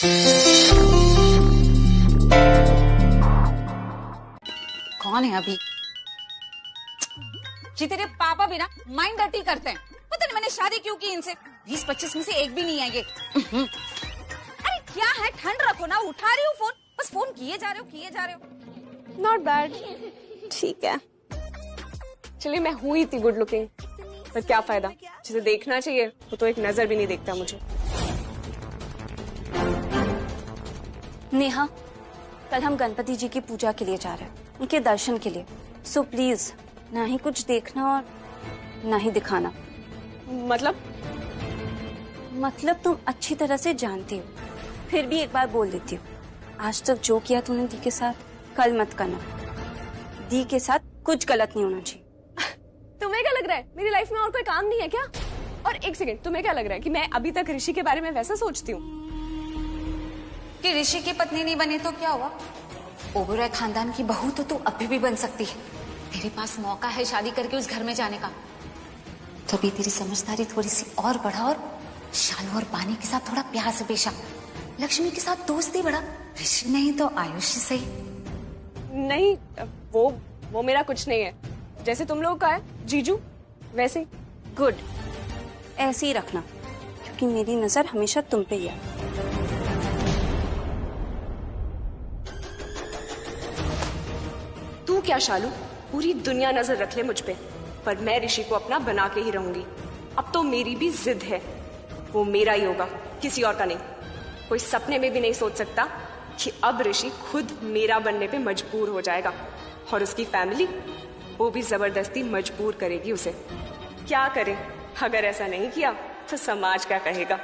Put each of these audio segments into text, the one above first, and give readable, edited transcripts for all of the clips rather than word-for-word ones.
कौन है अभी? जी तेरे पापा भी ना माइंड डर्टी करते हैं। पता नहीं मैंने शादी क्यों की इनसे। 20-25 में से एक भी नहीं है ये। अरे क्या है, ठंड रखो ना, उठा रही हूँ फोन, बस फोन किए जा रहे हो। नॉट बैड, ठीक है। चलिए मैं हुई थी गुड लुकिंग, पर क्या फायदा, जिसे देखना चाहिए वो तो एक नजर भी नहीं देखता मुझे। नेहा, कल हम गणपति जी की पूजा के लिए जा रहे हैं, उनके दर्शन के लिए। सो प्लीज ना ही कुछ देखना और ना ही दिखाना। मतलब तुम अच्छी तरह से जानती हो, फिर भी एक बार बोल देती हो, आज तक जो किया तूने दी के साथ, कल मत करना। दी के साथ कुछ गलत नहीं होना चाहिए। तुम्हें क्या लग रहा है मेरी लाइफ में और कोई काम नहीं है क्या? और एक सेकंड, तुम्हें क्या लग रहा है कि मैं अभी तक ऋषि के बारे में वैसा सोचती हूँ? कि ऋषि की पत्नी नहीं बनी तो क्या हुआ? ओबेरॉय खानदान की बहू तो तू अभी भी बन सकती है। तेरे पास मौका है शादी करके उस घर में जाने का। तभी तेरी समझदारी थोड़ी सी और बढ़ा और शालू और पानी के साथ थोड़ा प्यार से पेश आ। लक्ष्मी के साथ दोस्ती बढ़ा, ऋषि नहीं तो आयुषी सही। नहीं, वो मेरा कुछ नहीं है। जैसे तुम लोग का है जीजू, वैसे ही। गुड, ऐसे ही रखना, क्योंकि मेरी नजर हमेशा तुम पे ही है। तू क्या शालू, पूरी दुनिया नजर रख ले मुझ पे, पर मैं ऋषि को अपना बना के ही रहूंगी। अब तो मेरी भी जिद है, वो मेरा ही होगा, किसी और का नहीं। कोई सपने में भी नहीं सोच सकता कि अब ऋषि खुद मेरा बनने पे मजबूर हो जाएगा, और उसकी फैमिली वो भी जबरदस्ती मजबूर करेगी उसे। क्या करे, अगर ऐसा नहीं किया तो समाज क्या कहेगा।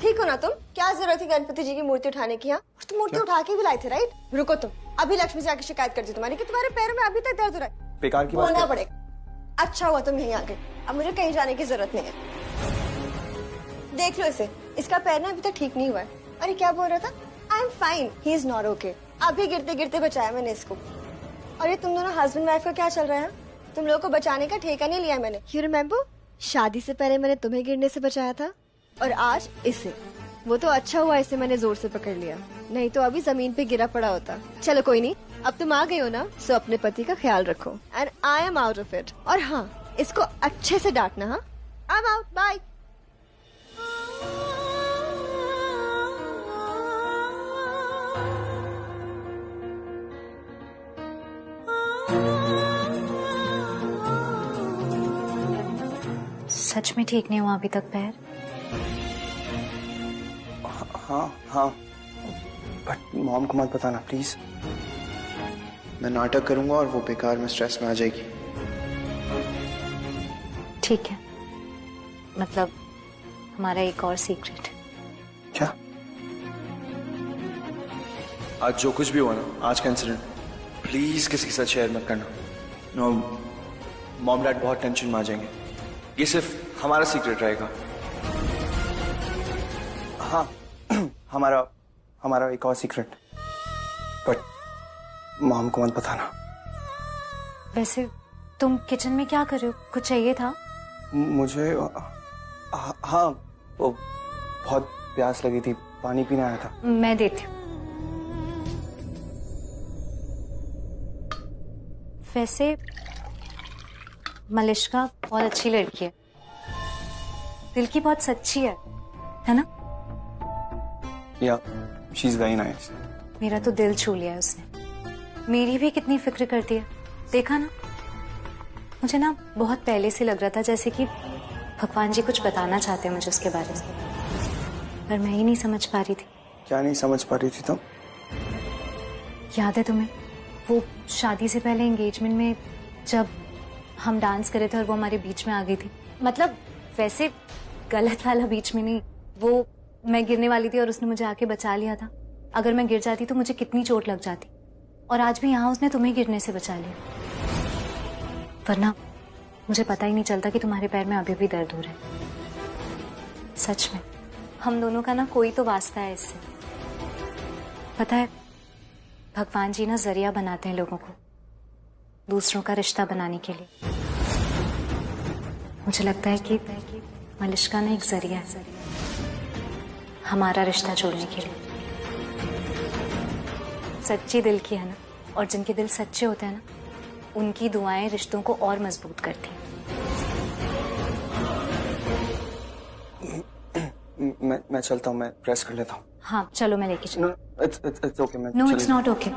ठीक हो ना तुम? क्या जरूरत थी गणपति जी की मूर्ति उठाने की? यहाँ और तुम मूर्ति उठा के भी लाए थे, राइट? रुको तुम, अभी लक्ष्मी से आके शिकायत करती तुम्हारी कि तुम्हारे पैरों में अभी तक दर्द हो रहा है। बेकार की बात होना पड़ेगा। अच्छा हुआ तुम यहीं आ गए, अब मुझे कहीं जाने की जरूरत नहीं है। देख लो इसे, इसका पैर ना अभी तक ठीक नहीं हुआ है। अरे क्या बोल रहा था? I am fine, he is not okay. अभी गिरते गिरते बचाया मैंने इसको। और ये तुम दोनों हस्बैंड वाइफ का क्या चल रहा है? तुम लोगों को बचाने का ठेका नहीं लिया मैंने। यू रिमेम्बर, शादी से पहले मैंने तुम्हें गिरने से बचाया था, और आज इसे। वो तो अच्छा हुआ इसे मैंने जोर से पकड़ लिया, नहीं तो अभी जमीन पे गिरा पड़ा होता। चलो कोई नहीं, अब तुम आ गई हो ना, सो अपने पति का ख्याल रखो। And I am out of it. और हाँ, इसको अच्छे से डांटना। हाँ, आई एम आउट, बाय। सच में ठीक नहीं हुआ अभी तक पैर? हाँ, बट मॉम को मत बताना प्लीज। मैं नाटक करूंगा और वो बेकार में स्ट्रेस में आ जाएगी। ठीक है, मतलब हमारा एक और सीक्रेट। क्या? आज जो कुछ भी हुआ ना, आज का इंसिडेंट, प्लीज किसी के साथ शेयर मत करना। नो, मॉम डैड बहुत टेंशन में आ जाएंगे। ये सिर्फ हमारा सीक्रेट रहेगा। हाँ, हमारा एक और सीक्रेट, बट मॉम को मत बताना। वैसे तुम किचन में क्या कर रहे हो? कुछ चाहिए था? मुझे हाँ, वो बहुत प्यास लगी थी, पानी पीने आया था। मैं देती हूँ। वैसे मलिष्का बहुत अच्छी लड़की है, दिल की बहुत सच्ची है ना? या शी इज वेरी नाइस। मेरा तो दिल छू लिया है उसने। मेरी भी कितनी फिक्र करती है, देखा ना? मुझे ना बहुत पहले से लग रहा था जैसे कि भगवान जी कुछ बताना चाहते हैं मुझे उसके बारे में, पर मैं ही नहीं समझ पा रही थी। क्या नहीं समझ पा रही थी तुम? याद है तुम्हें वो शादी से पहले एंगेजमेंट में जब हम डांस करे थे और वो हमारे बीच में आ गई थी? मतलब वैसे गलत वाला बीच में नहीं, वो मैं गिरने वाली थी और उसने मुझे आके बचा लिया था। अगर मैं गिर जाती तो मुझे कितनी चोट लग जाती। और आज भी यहाँ उसने तुम्हें गिरने से बचा लिया, वरना मुझे पता ही नहीं चलता कि तुम्हारे पैर में अभी भी दर्द हो रहा है। सच में हम दोनों का ना कोई तो वास्ता है इससे। पता है, भगवान जी ना जरिया बनाते हैं लोगों को दूसरों का रिश्ता बनाने के लिए। मुझे लगता है कि मलिश्का ना एक जरिया है हमारा रिश्ता जोड़ने के लिए। सच्ची दिल की है ना, और जिनके दिल सच्चे होते हैं ना, उनकी दुआएं रिश्तों को और मजबूत करती हैं। मैं चलता हूँ, मैं प्रेस कर लेता हूँ। हाँ चलो, मैं लेके चल। It's okay. No it's not okay.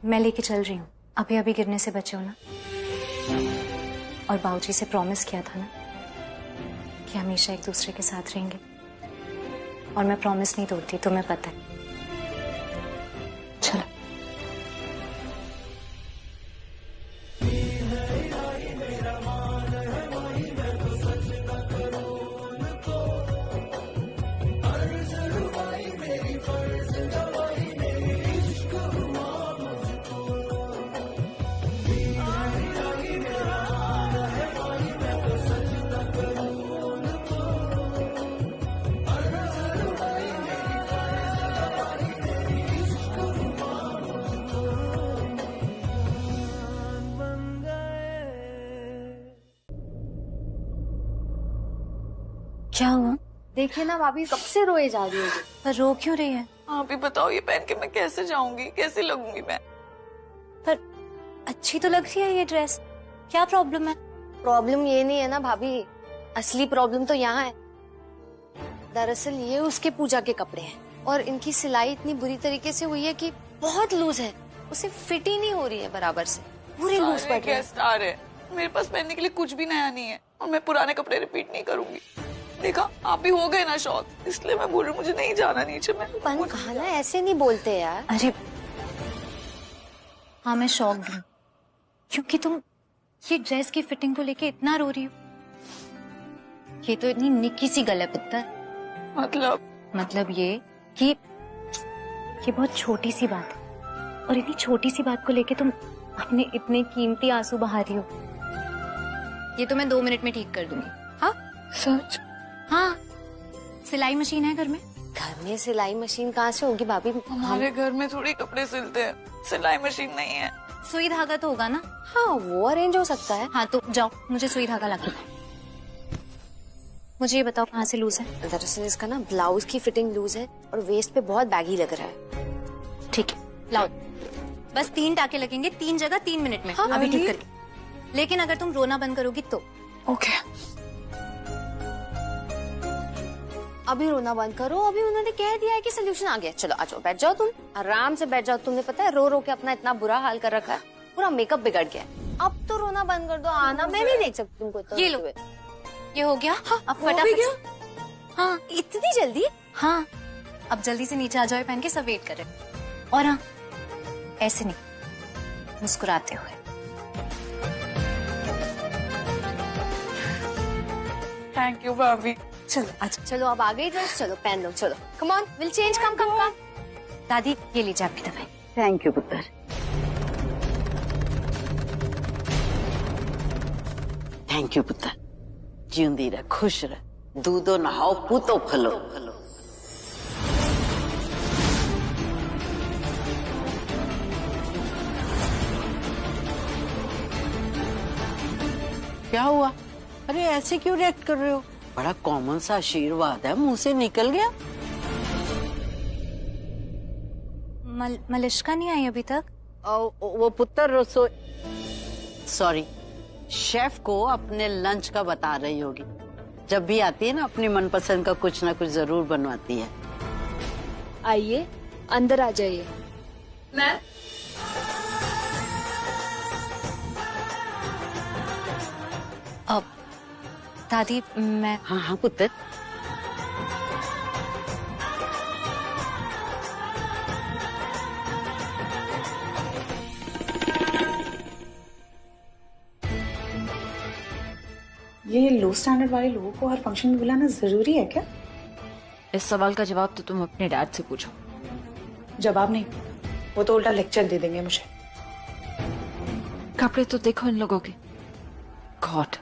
मैं लेके चल रही हूँ। अभी अभी गिरने से बचे हो ना, और बाबूजी से प्रॉमिस किया था ना कि हमेशा एक दूसरे के साथ रहेंगे, और मैं प्रॉमिस नहीं तोड़ती, तुम्हें पता है। चलो। क्या हुआ? देखिए ना भाभी, कब से रोए जा रही है। पर रो क्यों रही है? आप ही बताओ, ये पहन के मैं कैसे जाऊंगी, कैसे लगूंगी मैं? पर अच्छी तो लग रही है ये ड्रेस, क्या प्रॉब्लम है? प्रॉब्लम ये नहीं है ना भाभी, असली प्रॉब्लम तो यहाँ है। दरअसल ये उसके पूजा के कपड़े हैं और इनकी सिलाई इतनी बुरी तरीके से हुई है कि बहुत लूज है, उसे फिट ही नहीं हो रही है बराबर से, पूरे लूज पड़ रहे हैं। आ रहे मेरे पास पहनने के लिए कुछ भी नया नहीं है, और मैं पुराने कपड़े रिपीट नहीं करूंगी। देखा, आप भी हो गए ना शौक, इसलिए मैं बोल रही हूँ मुझे नहीं जाना नीचे। मैं कहा ना, ऐसे नहीं बोलते यार। अरे हाँ, मैं शॉक हूँ क्योंकि तुम ये ड्रेस की फिटिंग को लेके इतना रो रही हो। ये तो इतनी निक्की सी गल है पुत्र। मतलब ये कि ये बहुत छोटी सी बात है, और इतनी छोटी सी बात को लेके तुम अपने इतने कीमती आंसू बहा रही हो। ये तो मैं 2 मिनट में ठीक कर दूंगी। हाँ सच? हाँ, सिलाई मशीन है घर में। घर में सिलाई मशीन कहाँ से होगी भाभी? हमारे घर में थोड़ी कपड़े सिलते हैं, सिलाई मशीन नहीं है। सुई धागा तो होगा ना? हाँ, वो अरेंज हो सकता है। हाँ तो जाओ, मुझे सुई धागा ला के दो। मुझे ये बताओ कहाँ से लूज है? दरअसल इसका ना ब्लाउज की फिटिंग लूज है और वेस्ट पे बहुत बैगी लग रहा है। ठीक है, लाओ। बस 3 टाके लगेंगे, 3 जगह 3 मिनट में। हाँ, अभी ठीक करके। लेकिन अगर तुम रोना बंद करोगी तो। ओके। अभी रोना बंद करो, अभी उन्होंने कह दिया है कि सोल्यूशन आ गया। चलो आ जाओ, बैठ जाओ, तुम आराम से बैठ जाओ। तुमने पता है रो रो के अपना इतना बुरा हाल कर रखा है, पूरा मेकअप बिगड़ गया है। अब तो रोना बंद कर दो। आना मैं नहीं देख सकती तुमको तो। ये लो, ये हो गया। हाँ, अब फटाफट। हाँ, इतनी जल्दी? हाँ, अब जल्दी से नीचे आ जाओ, पहन के सब वेट करे। और हाँ, ऐसे नहीं, मुस्कुराते हुए। थैंक यू भाभी। चलो अच्छा, चलो अब आ गई ड्रेस, चलो पहन लो। चलो कम ऑन, विल चेंज। कम कम कम। दादी ये लीजिए आपकी दवाई। थैंक यू पुत्र। थैंक यू पुत्र। जिंदी रह, खुश रह, दूधो नहाओ, पूतो फलो। क्या हुआ? अरे ऐसे क्यों रिएक्ट कर रहे हो? बड़ा कॉमन सा आशीर्वाद है, मुंह से निकल गया। मलिश्का नहीं आई अभी तक? वो पुत्र रसोई, सॉरी, शेफ को अपने लंच का बता रही होगी। जब भी आती है ना, अपनी मनपसंद का कुछ ना कुछ जरूर बनवाती है। आइए अंदर आ जाइए। मैं अब दादी मैं। हाँ हाँ पुत्र। ये लो स्टैंडर्ड वाले लोगों को हर फंक्शन में बुलाना जरूरी है क्या? इस सवाल का जवाब तो तुम अपने डैड से पूछो। जवाब नहीं, वो तो उल्टा लेक्चर दे देंगे मुझे। कपड़े तो देखो इन लोगों के। गॉड।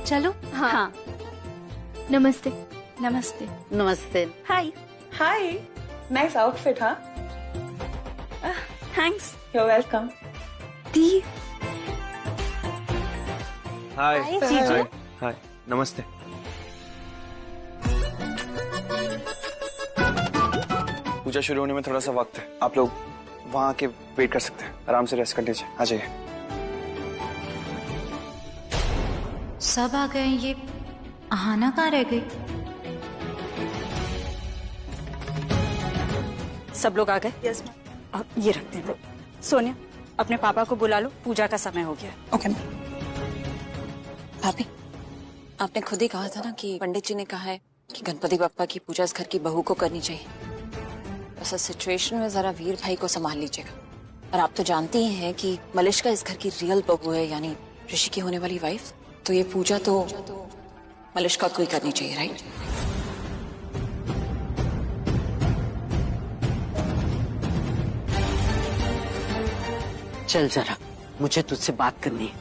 चलो। हाँ। नमस्ते। नमस्ते। नमस्ते। हाय। Hi, nice outfit. हाँ, थैंक्स। You are welcome. दी। हाय। हाय जीजू। हाय, नमस्ते। पूजा शुरू होने में थोड़ा सा वक्त है, आप लोग वहां आके वेट कर सकते हैं, आराम से रेस्ट कर लीजिए। आ जाइए। सब आ गए, ये आहाना कहाँ रह गई? सब लोग आ गए? Yes ma'am. अब ये रखते हैं। सोनिया, अपने पापा को बुला लो, पूजा का समय हो गया। Okay ma'am. भाभी, आपने खुद ही कहा था ना कि पंडित जी ने कहा है कि गणपति बप्पा की पूजा इस घर की बहू को करनी चाहिए। ऐसा सिचुएशन में जरा वीर भाई को संभाल लीजिएगा। और आप तो जानती ही हैं कि मलिष्का इस घर की रियल बहू है, यानी ऋषि की होने वाली वाइफ। तो ये पूजा तो मलिष्का को ही करनी चाहिए, राइट? चल जरा, मुझे तुझसे बात करनी है।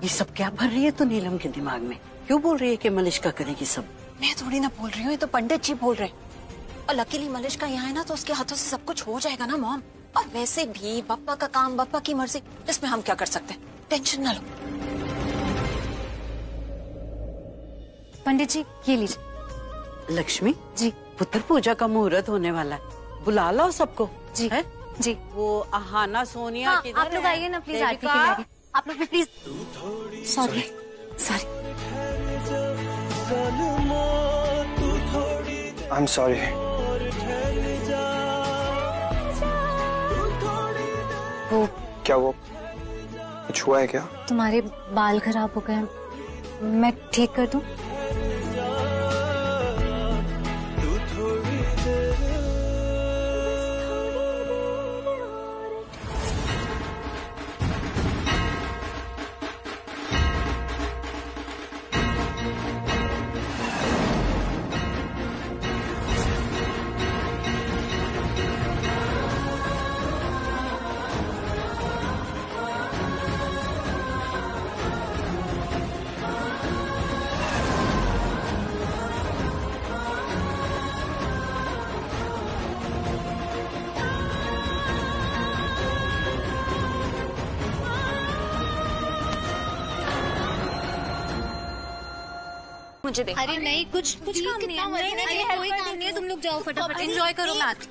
ये सब क्या भर रही है तो नीलम के दिमाग में? क्यों बोल रही है कि मलिष्का करेगी सब? मैं थोड़ी ना बोल रही हूँ, ये तो पंडित जी बोल रहे हैं। और लकीली मलिष्का यहाँ है ना, तो उसके हाथों से सब कुछ हो जाएगा ना मॉम। और वैसे भी बप्पा का काम, बप्पा की मर्जी, इसमें हम क्या कर सकते हैं? टेंशन ना लो। पंडित जी ये लीजिए। लक्ष्मी जी। पुत्र पूजा का मुहूर्त होने वाला है, बुला लो सबको। जी है? जी। वो आहाना, सोनिया हाँ, किधर आप लोग है? आइए ना प्लीज, आरती के देविका? लिए आइए। आप लोग भी please. Sorry sorry. I am sorry. वो क्या वो कुछ हुआ है क्या? तुम्हारे बाल खराब हो गए, मैं ठीक कर दूं? मुझे देख। अरे नहीं, कुछ काम नहीं है। नहीं, कोई काम नहीं है, तुम लोग जाओ फटाफट, एंजॉय करो मैच।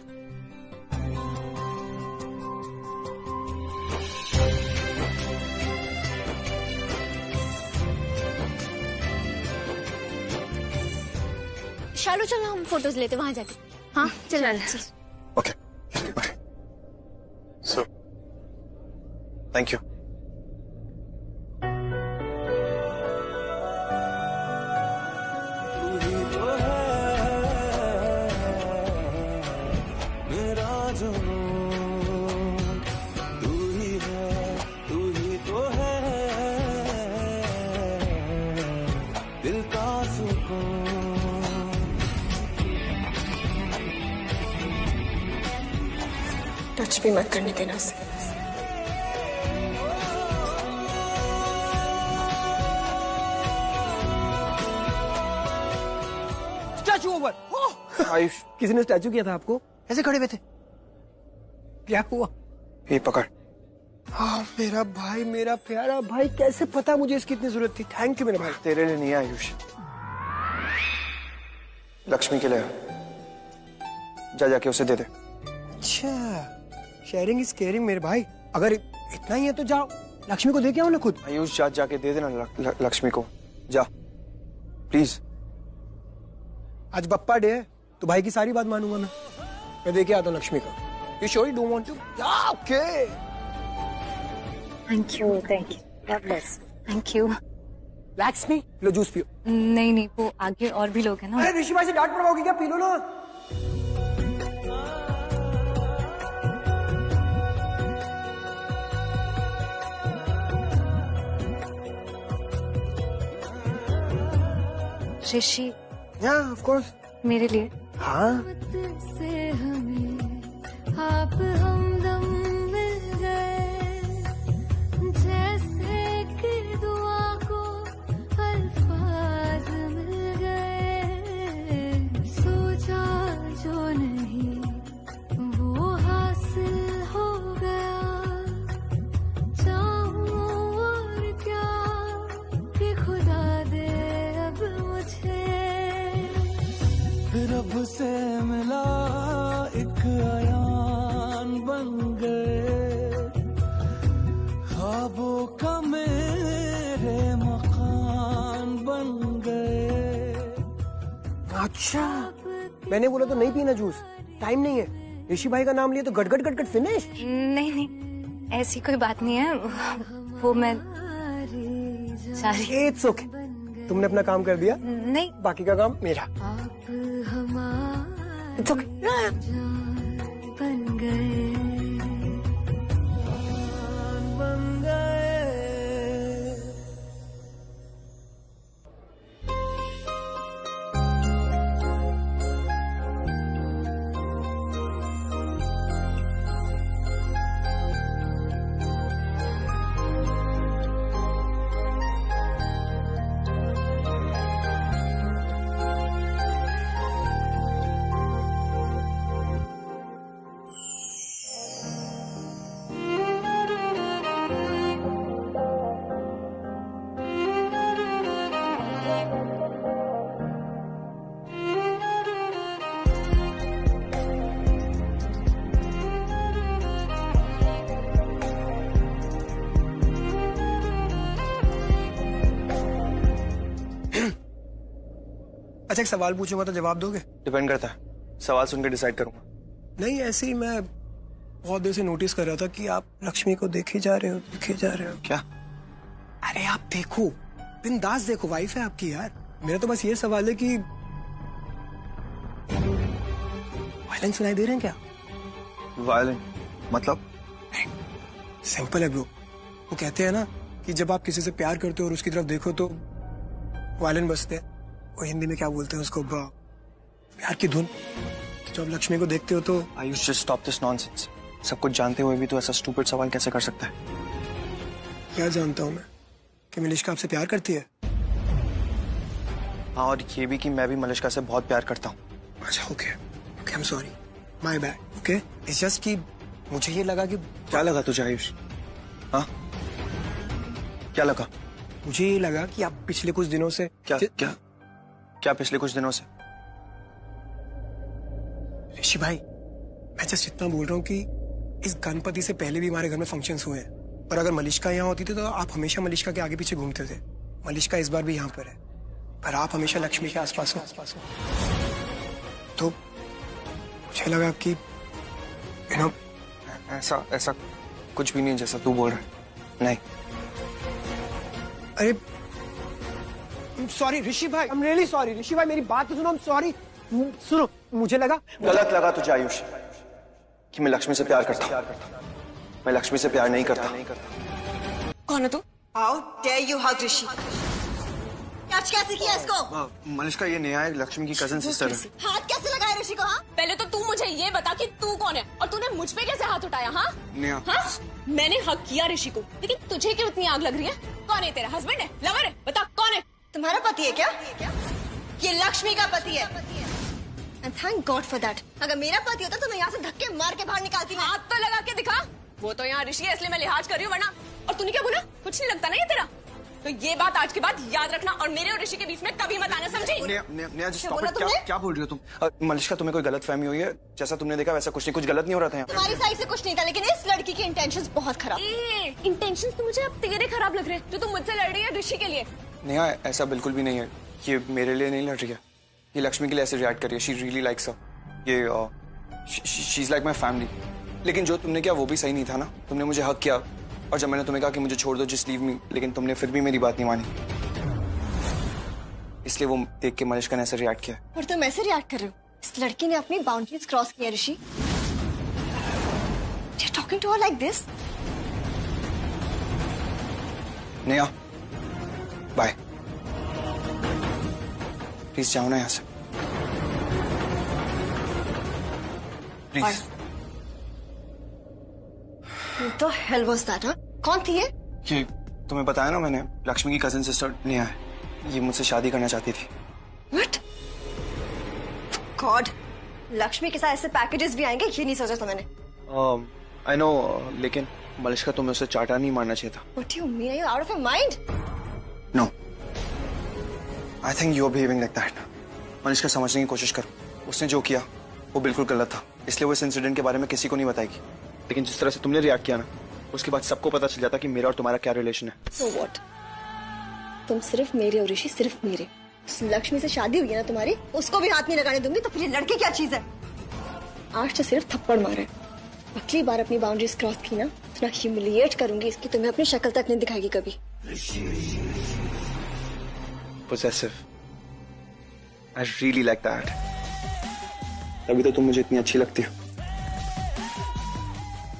शालू चलो हम फोटोज लेते वहां जाके। हाँ चल। Okay, bye. So thank you. Touch भी मत करने देना उसे। Statue over. आयुष, किसी ने स्टैचू किया था आपको? ऐसे खड़े हुए थे, क्या हुआ? ये पकड़। हाँ मेरा भाई, मेरा प्यारा भाई, कैसे पता मुझे इसकी इतनी जरूरत थी? थैंक यू मेरे भाई। तेरे लिए नहीं है आयुष, लक्ष्मी के लिए। जा जाके उसे दे दे। अच्छा, शेयरिंग इज केयरिंग मेरे भाई। अगर इतना ही है तो जाओ लक्ष्मी को दे के आओ ना खुद। आयुष जा जाके दे देना लक्ष्मी को, जा प्लीज। आज बप्पा डे है तो भाई की सारी बात मानूंगा मैं दे के आता हूँ लक्ष्मी को। You sure you don't want to? Okay. Thank you, thank you, God bless. Thank you. Lakshmi लो जूस पियो। नहीं, वो आगे और भी लोग हैं ना। अरे ऋषि भाई से डांट पड़वाओगी क्या? पी लो ना। ऋषि, Yeah, of course. मेरे लिए। हाँ से हमें आप हमदम मिल गए, जैसे कि से मिला एक अयान बन गए, ख्वाबों का मेरे मकान बन गए। अच्छा, मैंने बोला तो नहीं पीना जूस, टाइम नहीं है। ऋषि भाई का नाम लिए तो गटगट गटगट फिनिश। नहीं नहीं, ऐसी कोई बात नहीं है, वो मैं सॉरी। इट्स ओके, तुमने अपना काम कर दिया, नहीं बाकी का काम मेरा। It's okay. बन गए अच्छा, एक सवाल पूछूंगा तो जवाब दोगे? डिपेंड करता है, सवाल सुनकर डिसाइड करूंगा। नहीं, ऐसे ही मैं बहुत देर से नोटिस कर रहा था कि आप लक्ष्मी को देखे जा रहे हो, देखे जा रहे हो। क्या? अरे आप देखो, बिंदास देखो, वाइफ है आपकी यार। मेरा तो बस ये सवाल है कि वायलेंस सुनाई दे रहे हैं क्या? वायलेंट मतलब? सिंपल है ब्रो, वो कहते हैं ना कि जब आप किसी से प्यार करते हो और उसकी तरफ देखो तो वायलेंट बजते हैं। वो हिंदी में क्या बोलते हैं उसको, प्यार की धुन। तो जब लक्ष्मी को देखते हो तो Ayush, just stop this nonsense. सब कुछ जानते हुए भी तो ऐसा स्टूपिड सवाल कैसे कर सकता है? क्या जानता हूं मैं कि मलिष्का आपसे प्यार करती है। हाँ, और ये भी कि मैं भी मलिष्का से बहुत प्यार करता हूँ। अच्छा, okay, I am sorry, my bad. Okay, it's just कि मुझे ये लगा कि क्या लगा तुझे आयुष? हाँ, क्या लगा? मुझे ये लगा कि आप पिछले कुछ दिनों से क्या पिछले कुछ दिनों से? ऋषि भाई, मैं जस्ट इतना बोल रहा हूँ कि इस गणपति से पहले भी हमारे घर में फंक्शंस हुए हैं, और अगर मलिष्का यहाँ होती थी तो आप हमेशा मलिष्का के आगे पीछे घूमते थे। मलिष्का इस बार भी यहाँ पर है, पर आप हमेशा लक्ष्मी के आसपास हो। तो मुझे लगा कि ऐसा कुछ भी नहीं जैसा तू बोल रहा है। नहीं। अरे सॉरी ऋषि भाई, आई एम रियली सॉरी। ऋषि भाई, मेरी बात तो सुनो, आई एम सॉरी। सुनो, मुझे लगा गलत लगा तुझे आयुष कि मैं लक्ष्मी से प्यार करता हूँ। मैं लक्ष्मी से प्यार नहीं करता। कौन है तू? How dare you hug Rishi? Touch कैसे किया इसको? मलिष्का, ये नेहा है, लक्ष्मी की कजिन सिस्टर है। हाथ कैसे लगाया ऋषि को? हाँ, पहले तो तू मुझे ये बता कि तू कौन है और तूने मुझ पे कैसे हाथ उठाया? हाँ नेहा, हाँ, मैंने हक किया ऋषि को, लेकिन तुझे क्यों इतनी आग लग रही है? कौन है तेरा हस्बैंड है, लवर है? बता कौन है? तुम्हारा पति है क्या? ये लक्ष्मी का पति है। And thank God for that. अगर मेरा पति होता तो मैं यहाँ से धक्के मार के बाहर निकालती। हाथ तो लगा के दिखा। वो तो यहाँ ऋषि है इसलिए मैं लिहाज कर रही हूँ, वरना। और तूने क्या बोला? कुछ नहीं लगता ना ये तेरा? तो ये बात आज के बाद याद रखना और मेरे और ऋषि के बीच में कभी मत आना, समझी? नेहा, क्या बोल रही हो तुम? मलिष्का, तुम्हें कोई गलतफहमी हुई है? जैसा तुमने देखा वैसा कुछ नहीं, कुछ गलत नहीं हो रहा था यहाँ। तुम्हारी साइड से कुछ नहीं था, लेकिन इस लड़की के इंटेंशंस बहुत खराब। इंटेंशंस तो मुझे अब तेरे खराब लग रहे हैं, जो तुम मुझसे लड़ रही है ऋषि के लिए। नेहा, ऐसा बिल्कुल भी नहीं है। ये मेरे लिए नहीं लड़ रही है, ये लक्ष्मी के लिए ऐसे रिएक्ट कर रही है। शी रियली लाइक्स हर। ये she is like my family. लेकिन जो तुमने किया वो भी सही नहीं था ना। तुमने मुझे हक किया, और जब मैंने तुम्हें कहा कि मुझे छोड़ दो, जस्ट लीव मी, लेकिन तुमने फिर भी मेरी बात नहीं मानी। इसलिए वो देख के मलिष्का ने ऐसे रिएक्ट किया। और तुम ऐसे रिएक्ट कर रहे हो? इस लड़की ने अपनी बाउंड्रीज क्रॉस किया Rishi. You are talking to her like this? Neha, bye. Please जाओ ना यहाँ से, प्लीज। तो हेल वाज दैट? कौन थी ये? तुम्हें बताया ना मैंने, लक्ष्मी की कजिन सिस्टर नेहा है। ये मुझसे शादी करना चाहती थी। What? God, लक्ष्मी के साथ ऐसे पैकेजेस भी आएंगे, ये नहीं सोचा था मैंने। I know, लेकिन मलिष्का, तुम्हें उसे चाटा नहीं मारना चाहिए था। What do you mean? Are you out of your mind? No. I think you are behaving like that. Malishka, समझने की कोशिश करो। उसने जो किया वो बिल्कुल गलत था, इसलिए वो इस इंसिडेंट के बारे में किसी को नहीं बताएगी। लेकिन जिस तरह से तुमने रिएक्ट किया ना, उसके बाद सबको पता चल जाता कि मेरा और तुम्हारा क्या रिलेशन है। So what? तुम सिर्फ मेरे और ऋषि, सिर्फ मेरे। उस लक्ष्मी से शादी हुई है ना तुम्हारी, उसको भी हाथ नहीं लगाने दूंगी। तो फिर ये लड़की क्या चीज है? आज तो सिर्फ थप्पड़ मारे, अगली बार अपनी बाउंड्रीज क्रॉस की ना, इतना ह्यूमिलिएट करूंगी इसकी तुम्हें अपनी शक्ल तक नहीं दिखाएगी कभी। Possessive. I really like that. अभी तो तुम मुझे इतनी अच्छी लगती हो।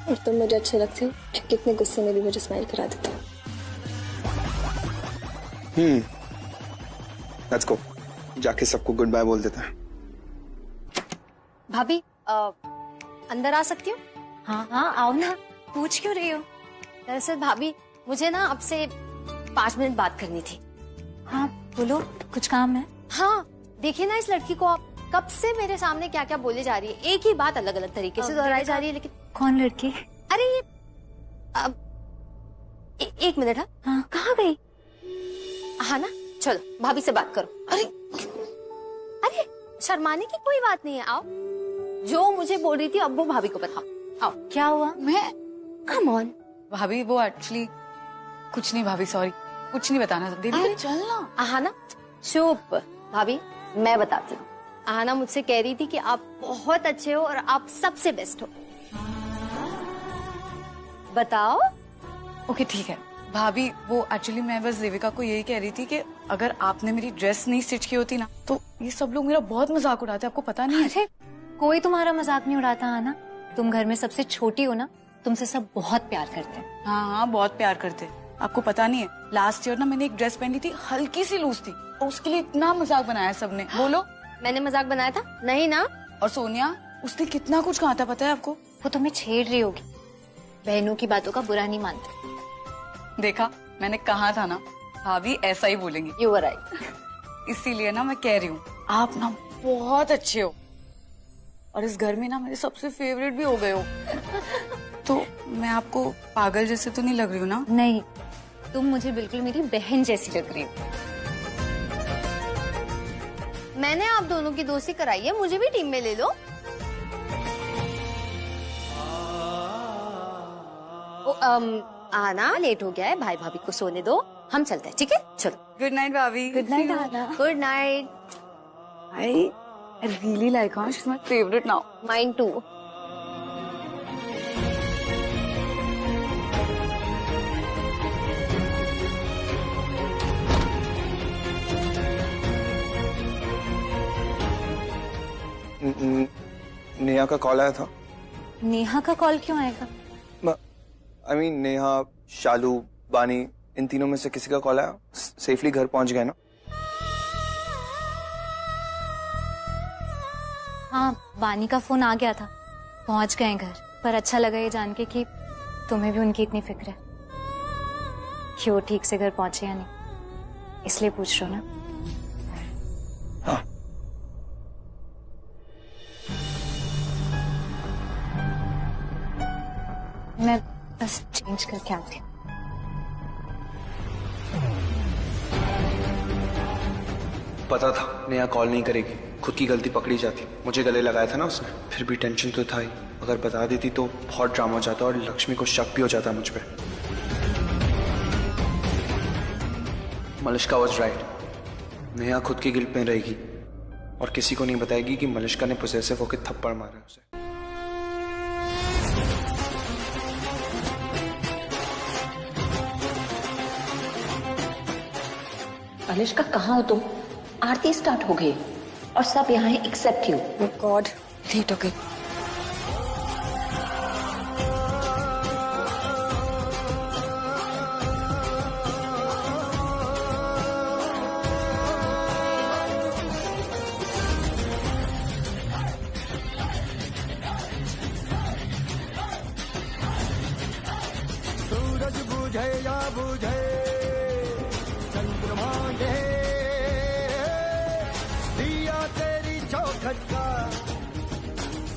और तुम मुझे अच्छे लगते हो कि कितने गुस्से में भी मुझे स्माइल करा देते हो। Let's go. जाके सबको गुड बाय बोल देते हैं। भाभी अंदर आ सकती हूँ? हाँ हाँ आओ ना, पूछ क्यों रही हो? दरअसल भाभी मुझे ना आपसे 5 मिनट बात करनी थी। हाँ बोलो, कुछ काम है? हाँ देखिए ना, इस लड़की को आप कब से मेरे सामने क्या क्या बोले जा रही है, एक ही बात अलग अलग तरीके से दोहराई जा रही है। लेकिन कौन लड़की? अरे ये एक मिनट। हाँ कहाँ गई? हाँ ना, चलो भाभी से बात करो। अरे शर्माने की कोई बात नहीं है, आओ। जो मुझे बोल रही थी अब वो भाभी को बताओ। आओ। क्या हुआ? मैं कम ऑन भाभी, वो एक्चुअली कुछ नहीं भाभी, सॉरी, कुछ नहीं बताना। दीदी चलना। आहाना चुप। भाभी मैं बताती हूँ। आहाना मुझसे कह रही थी कि आप बहुत अच्छे हो और आप सबसे बेस्ट हो। बताओ। ओके ठीक है भाभी, वो एक्चुअली मैं बस देविका को यही कह रही थी कि अगर आपने मेरी ड्रेस नहीं स्टिच की होती ना, तो ये सब लोग मेरा बहुत मजाक उड़ाते, आपको पता नहीं है? अरे कोई तुम्हारा मजाक नहीं उड़ाता आना, तुम घर में सबसे छोटी हो ना, तुमसे सब बहुत प्यार करते हैं। हाँ हाँ बहुत प्यार करते, आपको पता नहीं है। लास्ट ईयर ना मैंने एक ड्रेस पहनी थी, हल्की सी लूज थी, और उसके लिए इतना मजाक बनाया सबने। बोलो मैंने मजाक बनाया था? नहीं ना। और सोनिया, उसने कितना कुछ कहा था पता है आपको? वो तुम्हें छेड़ रही होगी, बहनों की बातों का बुरा नहीं मानते। देखा, मैंने कहा था ना भाभी ऐसा ही बोलेंगी। You are right. इसीलिए ना मैं कह रही हूँ, आप ना बहुत अच्छे हो और इस घर में ना मेरे सबसे फेवरेट भी हो गए हो। तो मैं आपको पागल जैसे तो नहीं लग रही हूँ ना? नहीं, तुम मुझे बिल्कुल मेरी बहन जैसी लग रही हो। मैंने आप दोनों की दोस्ती कराई है, मुझे भी टीम में ले लो। आना लेट हो गया है, भाई भाभी को सोने दो, हम चलते हैं। ठीक है चलो। गुड नाइट भाभी। गुड नाइट आना। Good night. I really like her, she's my favorite now. Mine too. Neha का कॉल आया था। नेहा का कॉल क्यों आएगा? I mean, नेहा, शालू, बानी, इन तीनों में से किसी का कॉल आया? सेफली घर पहुंच गए ना? हाँ बानी का फोन आ गया था, पहुंच गए घर। पर अच्छा लगा ये जान के कि तुम्हें भी उनकी इतनी फिक्र है कि वो ठीक से घर पहुंचे या नहीं, इसलिए पूछ रहा हूं ना। हाँ। मैं बस चेंज करके आती हूँ। पता था नेहा कॉल नहीं करेगी, खुद की गलती पकड़ी जाती। मुझे गले लगाया था ना उसने, फिर भी टेंशन तो था ही। अगर बता देती तो बहुत ड्रामा हो जाता और लक्ष्मी को शक भी हो जाता मुझ पे। मलिष्का वॉज राइट, नेहा खुद की गिल्ट में रहेगी और किसी को नहीं बताएगी कि मलिष्का ने पोसेसिव होकर थप्पड़ मारा है उसे। मलिष्का कहाँ हो तुम? आरती स्टार्ट हो गई और सब यहाँ हैं एक्सेप्ट यू। गॉड लेट हो गई। सूरज बुझे या बुझे चंद्रमा ये दिया तेरी चौखट का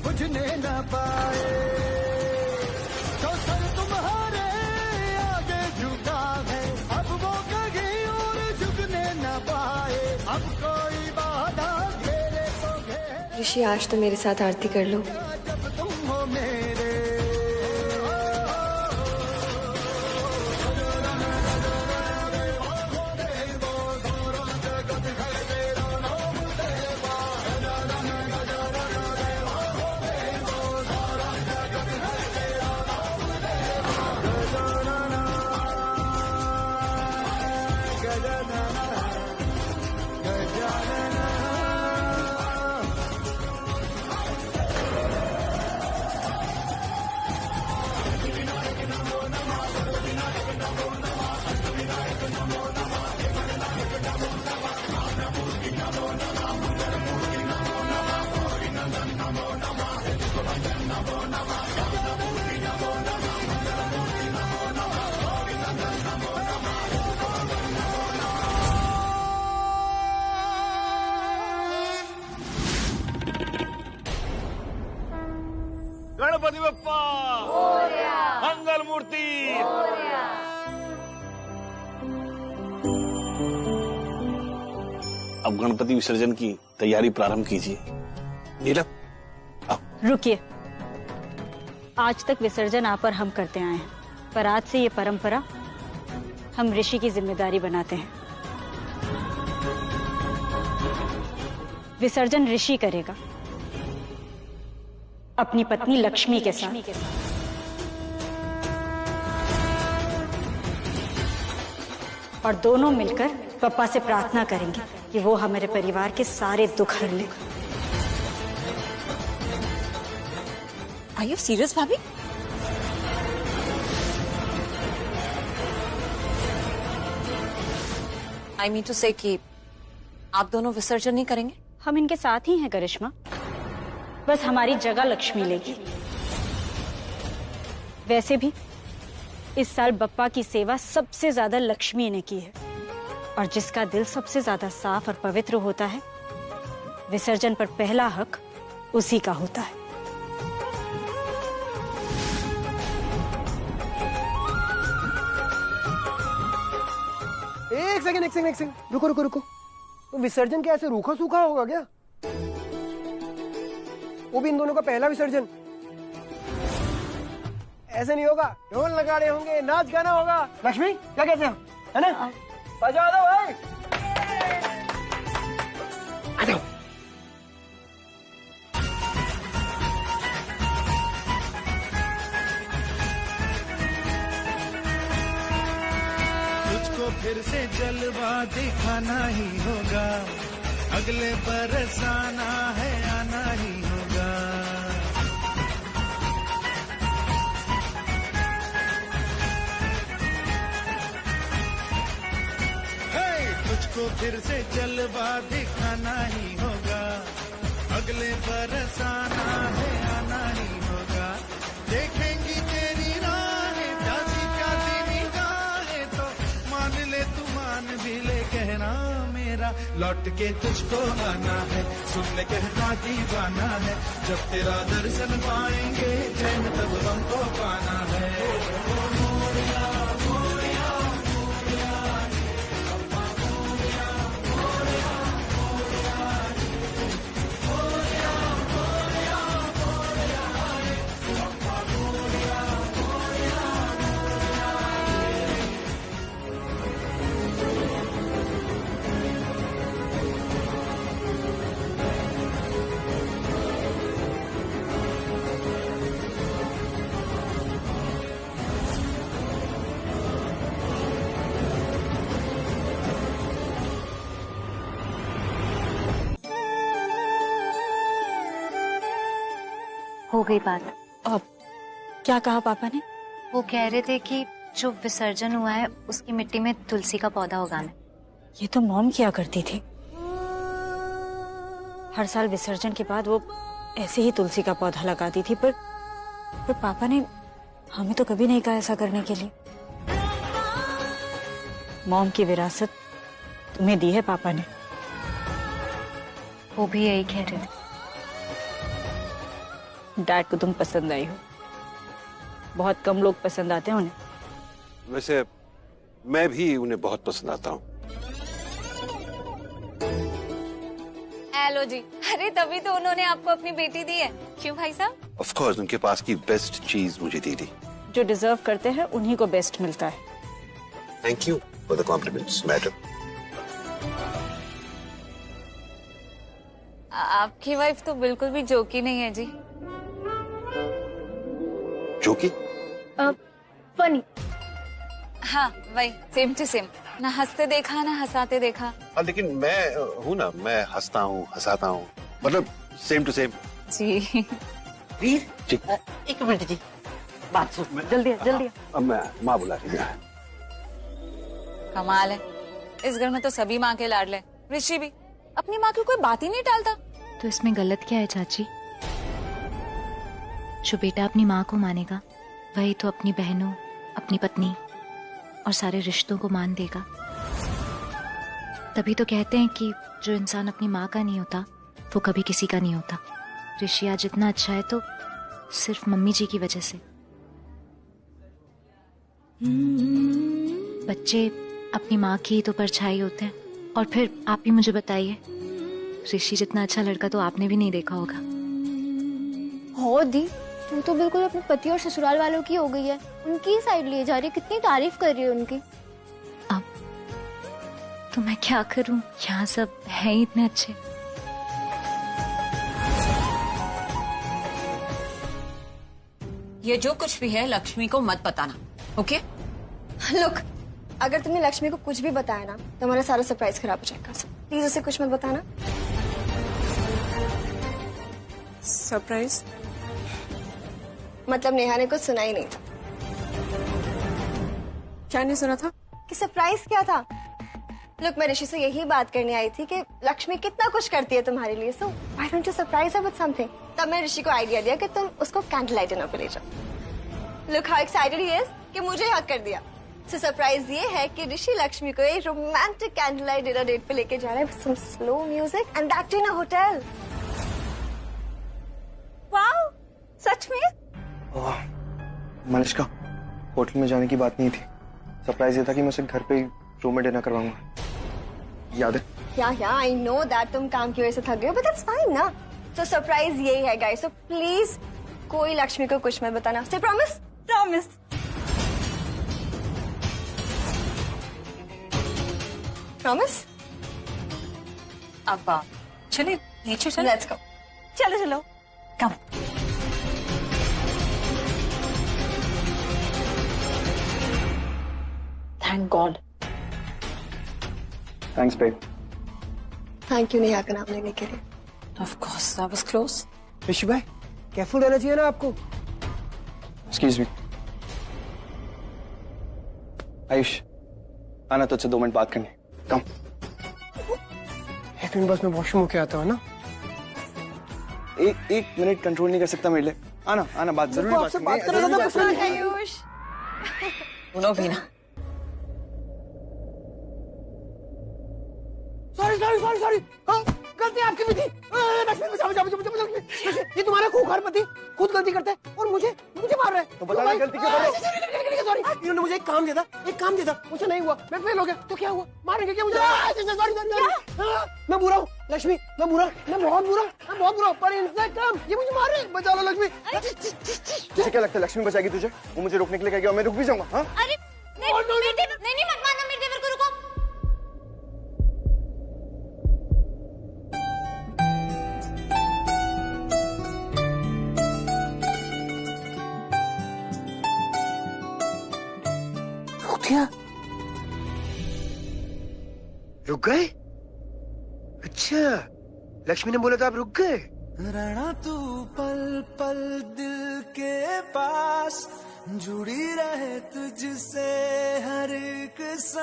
बुझने न पाए, तो सर तुम्हारे आगे झुका है, अब वो कहीं और झुकने न पाए। अब कोई बाधा घेरे तो घेरे। ऋषि आज तो मेरे साथ आरती कर लो। गणपति बप्पा मंगल मूर्ति। अब गणपति विसर्जन की तैयारी प्रारंभ कीजिए। नीलम रुकिए, आज तक विसर्जन आप और हम करते आए हैं, पर आज से ये परंपरा हम ऋषि की जिम्मेदारी बनाते हैं। विसर्जन ऋषि करेगा अपनी पत्नी लक्ष्मी के साथ। और दोनों मिलकर पप्पा से प्रार्थना करेंगे कि वो हमारे परिवार के सारे दुख हर ले। Are you serious, भाभी? I mean to say कि आप दोनों विसर्जन नहीं करेंगे? हम इनके साथ ही हैं करिश्मा, बस हमारी जगह लक्ष्मी लेगी। वैसे भी इस साल बप्पा की सेवा सबसे ज्यादा लक्ष्मी ने की है, और जिसका दिल सबसे ज्यादा साफ और पवित्र होता है, विसर्जन पर पहला हक उसी का होता है। एक सेकंड, रुको। तो विसर्जन क्या ऐसे रूखा सूखा होगा क्या? वो भी इन दोनों का पहला विसर्जन। ऐसे नहीं होगा, ढोल नगाड़े होंगे, नाच गाना होगा। लक्ष्मी क्या कहते हैं, है ना? बजा दो भाई, आ जाओ। तुझको फिर से जलवा दिखाना ही होगा, अगले बरस आना है, आना ही होगा। तुझको फिर से जलवा दिखाना ही होगा, अगले बरस आना है, आना ही होगा। देखेंगी तेरी राहें, प्यासी प्यासी निगाहें, तो मान ले तू मान भी ले कहना मेरा, लौट के तुझको आना है, सुन ले कहना दीवाना है। जब तेरा दर्शन पाएंगे चैन तब हमको पाना है। हो गई बात। अब क्या कहा पापा ने? वो कह रहे थे कि जो विसर्जन हुआ है उसकी मिट्टी में तुलसी का पौधा उगाना। ये तो मॉम किया करती थी, हर साल विसर्जन के बाद वो ऐसे ही तुलसी का पौधा लगाती थी, पर पापा ने हमें तो कभी नहीं कहा ऐसा करने के लिए। मॉम की विरासत तुम्हें दी है पापा ने। वो भी यही कह रहे थे। डैड को तुम पसंद आई हो, बहुत कम लोग पसंद आते हैं उन्हें। वैसे मैं भी उन्हें बहुत पसंद आता हूँ। लो जी, अरे तभी तो उन्होंने आपको अपनी बेटी दी है, क्यों भाई साहब? ऑफ कोर्स उनके पास की बेस्ट चीज मुझे दे दी। जो डिजर्व करते हैं उन्हीं को बेस्ट मिलता है। Thank you for the compliments madam. आपकी वाइफ तो बिल्कुल भी जोकी नहीं है जी। जोकी? फनी। हाँ वही, सेम टू सेम, ना हंसते देखा ना हंसाते देखा। हाँ लेकिन मैं हूँ ना, मैं हंसता हूँ हंसाता हूँ, मतलब सेम टू सेम। जी। वीर जी एक मिनट जी, बात सुन, जल्दी जल्दी। अब मैं माँ बुला रही हूँ। कमाल है, इस घर में तो सभी माँ के लाडले, ऋषि भी अपनी माँ की कोई बात ही नहीं टालता। तो इसमें गलत क्या है चाची? जो बेटा अपनी माँ को मानेगा वही तो अपनी बहनों, अपनी पत्नी और सारे रिश्तों को मान देगा। तभी तो कहते हैं कि जो इंसान अपनी माँ का नहीं होता वो कभी किसी का नहीं होता। ऋषि आज इतना अच्छा है तो सिर्फ मम्मी जी की वजह से। बच्चे अपनी माँ की ही तो परछाई होते हैं। और फिर आप ही मुझे बताइए, ऋषि जितना अच्छा लड़का तो आपने भी नहीं देखा होगा। हो दी, तू तो बिल्कुल अपने पति और ससुराल वालों की हो गई है, उनकी साइड लिए जा रही है, कितनी तारीफ कर रही है उनकी। अब तो मैं क्या करूं, यहाँ सब है ही इतने अच्छे। ये जो कुछ भी है लक्ष्मी को मत बताना, ओके? लुक, अगर तुमने लक्ष्मी को कुछ भी बताया ना तो हमारा सारा सरप्राइज खराब हो जाएगा। प्लीज उसे कुछ मत बताना। सरप्राइज मतलब नेहा ने कुछ सुना ही नहीं था। क्या नहीं सुना था? कि सरप्राइज क्या था? लुक, मैं ऋषि से यही बात करने आई थी कि लक्ष्मी कितना कुछ करती है तुम्हारे लिए, so why don't you surprise her with something. तब मैं ऋषि को आइडिया दिया कि तुम उसको कैंडल लाइट डिनर पे ले जाओ। Look how excited he is कि मुझे हक कर दिया। सो सरप्राइज ये है कि ऋषि लक्ष्मी को एक romantic candle light dinner date पे लेके जा रहे हैं, some slow music and that in a hotel. Wow, सच में? मनिष्का, होटल में जाने की बात नहीं थी। सरप्राइज ये था कि मैं उसे घर पे ही रूम में डिनर करवाऊंगा, याद है? या आई नो दैट तुम काम की वजह से थक गए हो, बट दैट्स फाइन ना। सो सरप्राइज यही है गाइस, सो प्लीज कोई लक्ष्मी को कुछ मत बताना। से प्रॉमिस? प्रॉमिस। प्रॉमिस? अब चलिए नीचे चलो। Let's go. चलो चलो, come. Thank God. Thanks babe. Thank you Neha का नाम लेने के लिए। Of course, that was close. Rishi bhai, careful रहना चाहिए ना आपको। Excuse me. आयुष, आना तुझसे 2 मिनट बात करनी। कम। 1 मिनट बस मैं वॉशरूम होके आता हूँ ना। एक मिनट कंट्रोल नहीं कर सकता मेरे लिए। आना आना, बात जरूरी बात करनी है। आयुष, सुनो भी ना। सॉरी। हाँ, गलती आपकी भी थी। लक्ष्मी बचाओ, लक्ष्मी, ये तुम्हारा खूंखार पति खुद गलती करता है और मुझे मार रहा है। तो बता गलती क्यों करो? सॉरी, इन्होंने मुझे एक काम दिया था, मुझे नहीं हुआ, मैं फेल हो गया, तो क्या हुआ? मारेंगे क्या मुझे? सॉरी। मैं बुरा हूँ लक्ष्मी, मैं बहुत बुरा हूँ, पर इनसे कम ये मुझे मार रहे हैं। बचा लो लक्ष्मी। तुझे क्या लगता है लक्ष्मी बचाएगी तुझे? वो मुझे रोकने के लिए कहेगी और मैं रुक भी जाऊंगा? हाँ? अरे नहीं मत मारना मेरे देवर को, रुको। रुक गए? अच्छा, लक्ष्मी ने बोला था आप रुक गए। रहना तू पल पल दिल के पास, जुड़ी रहे तुझसे हर एक सांस।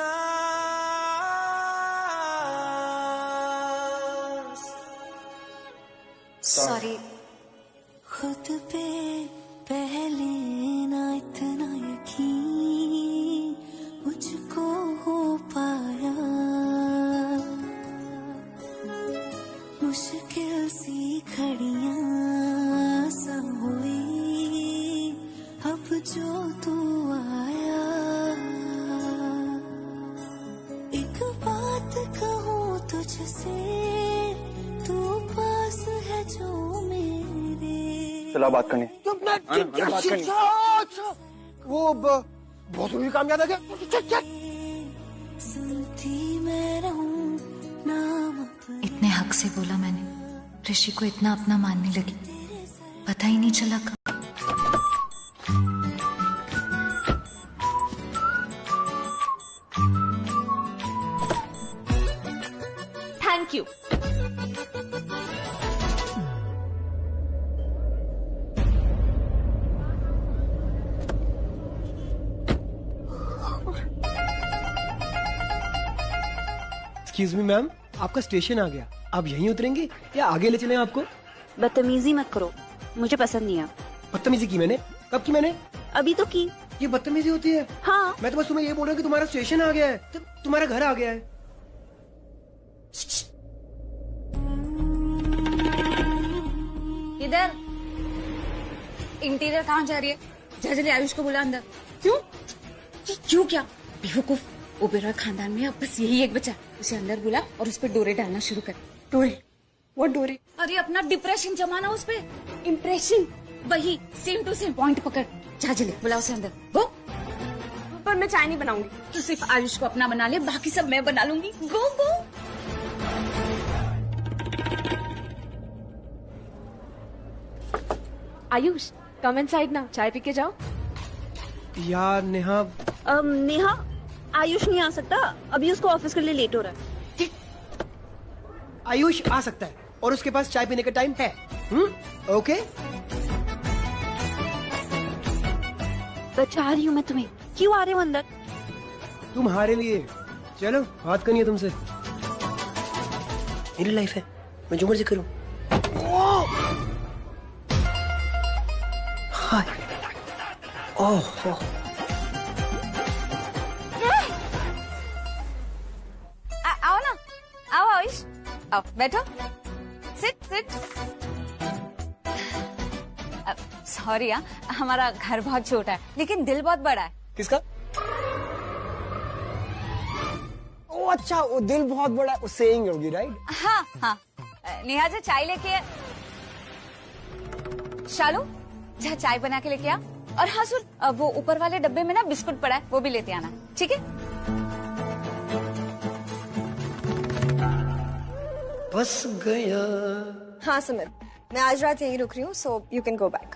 सॉरी। खुद पे पहले ना इतना यकीन मुझको हो पाया, मुश्किल सी घड़ियां सा हुई अब जो तू आया। एक बात कहूँ तुझसे, तू चलो बात करनी है। आना, बात करनी है। अच्छा वो बहुत जरूरी काम याद आ गया। इतने हक से बोला मैंने, ऋषि को इतना अपना मानने लगी, पता ही नहीं चला कब। Thank you. Excuse me ma'am, आपका स्टेशन आ गया, आप यहीं उतरेंगे या आगे ले चलें आपको? बदतमीजी मत करो, मुझे पसंद नहीं है। बदतमीजी की मैंने? कब की मैंने? अभी तो की। ये बदतमीजी होती है? हाँ। मैं तो बस तुम्हें ये बोल रहा हूँ कि तुम्हारा स्टेशन आ गया है, तुम्हारा घर आ गया है। इधर इंटीरियर कहाँ जा रही है? जल्दी आयुष को बुला अंदर। क्यों? क्यों क्या? बेवकूफ, ओबेरॉय खानदान में अब बस यही एक बचा, उसे अंदर बुला और उस पर डोरे डालना शुरू कर। डोरे? वो डोरे? अरे अपना डिप्रेशन जमाना उस पे। इम्प्रेशन? वही सेम टू सेम पॉइंट पकड़। जा जल्दी बुला उसे अंदर। वो पर मैं चाय नहीं बनाऊंगी। तो सिर्फ आयुष को अपना बना ले, बाकी सब मैं बना लूंगी। गो गो। आयुष कम इनसाइड ना, चाय पी के जाओ। यार नेहा। नेहा, आयुष नहीं आ सकता, अभी उसको ऑफिस के लिए लेट हो रहा है। आयुष आ सकता है और उसके पास चाय पीने का टाइम है। ओके। बचा रही हूँ मैं तुम्हें, क्यों आ रहे हो अंदर? तुम्हारे लिए। चलो बात करनी है तुमसे। मेरी लाइफ है, मैं जो मर्जी करूं। हाय। ओह आओ ना, आओ आयुष, आओ बैठो। Sit sit. सॉरी यार, हमारा घर बहुत छोटा है लेकिन दिल बहुत बड़ा है। किसका? ओ अच्छा, वो दिल बहुत बड़ा है, वो सेइंग होगी राइट? हाँ हाँ। नेहा जा चाय लेके आ। शालू जा चाय बना के लेके आ। और हाँ सुन, वो ऊपर वाले डब्बे में ना बिस्कुट पड़ा है, वो भी लेते आना, ठीक है? बस गया। हाँ सुमित, मैं आज रात यहीं रुक रही हूँ, so you can go back.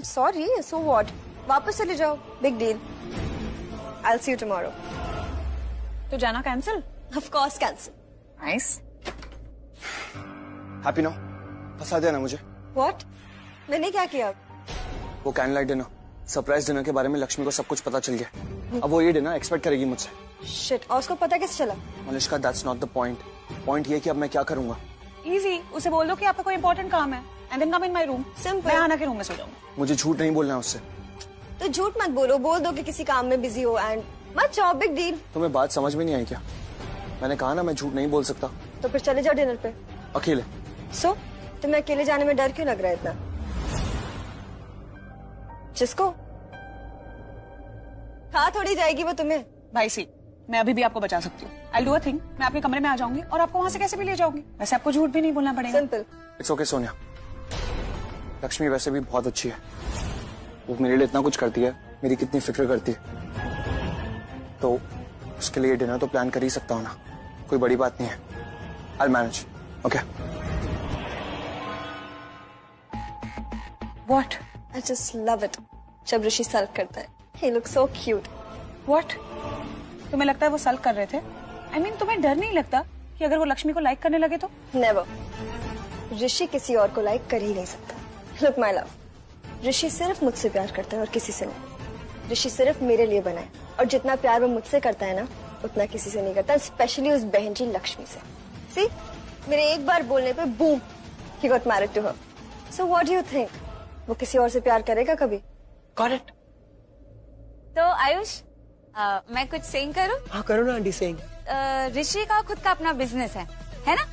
Sorry, so what, वापस चले जाओ, big deal. I will see you tomorrow. तो जाना cancel? Of course cancel. Nice. Happy no, फंसा दिया ना मुझे। व्हाट? मैंने क्या किया? वो candle light dinner, surprise dinner के बारे में लक्ष्मी को सब कुछ पता चल गया। अब वो ये डिनर एक्सपेक्ट करेगी मुझसे। शिट, और उसको पता कैसे चला? Malishka, that's not the point. Point ये कि अब मैं क्या करूंगा। इजी, उसे बोल दो कि आपका कोई इंपॉर्टेंट काम है and then come in my room. Simple. मैं आना के रूम में सो जाऊंगा। मुझे झूठ नहीं बोलना है उससे। तो झूठ मत बोलो, बोल दो कि किसी काम में बिजी हो एंड मत जाओ, बिग डील। तुम्हें बात समझ में नहीं आई क्या? मैंने कहा ना मैं झूठ नहीं बोल सकता। तो फिर चले जाओ डिनर पे अकेले। सो तुम्हें अकेले जाने में डर क्यों लग रहा है इतना? जिसको खा थोड़ी जाएगी वो तुम्हें। भाई सी, मैं अभी भी आपको बचा सकती हूँ। आई डू अ थिंग, मैं आपके कमरे में आ जाऊंगी और आपको वहां से कैसे भी ले जाऊंगी। वैसे आपको झूठ भी नहीं बोलना पड़ेगा। Simple. It's okay Sonia, Lakshmi वैसे भी बहुत अच्छी है, वो मेरे लिए इतना कुछ करती है, मेरी कितनी फिक्र करती है, तो उसके लिए डिनर तो प्लान कर ही सकता हूँ ना, कोई बड़ी बात नहीं है। I manage. Okay. What? I just love it जब ऋषि सल्क करता है। He looks so cute. What? तुम्हें लगता है वो सल्क कर रहे थे? I mean, तुम्हें डर नहीं लगता कि अगर वो लक्ष्मी को लाइक करने लगे तो? नेवर। ऋषि किसी और को लाइक कर ही नहीं सकता। लुक माय लव, ऋषि सिर्फ मुझसे प्यार करता है और किसी से नहीं। ऋषि सिर्फ मेरे लिए बना है और जितना प्यार वो मुझसे करता है ना, उतना किसी से नहीं करता, स्पेशली उस बहन जी लक्ष्मी से। सी, मेरे एक बार बोलने पे boom, he got married to her. So what do you think, वो किसी और से प्यार करेगा कभी? Got it. तो आयुष, मैं कुछ सेइंग करूं? हाँ करो ना आंटी सेइंग। ऋषि का खुद का अपना बिजनेस है ना?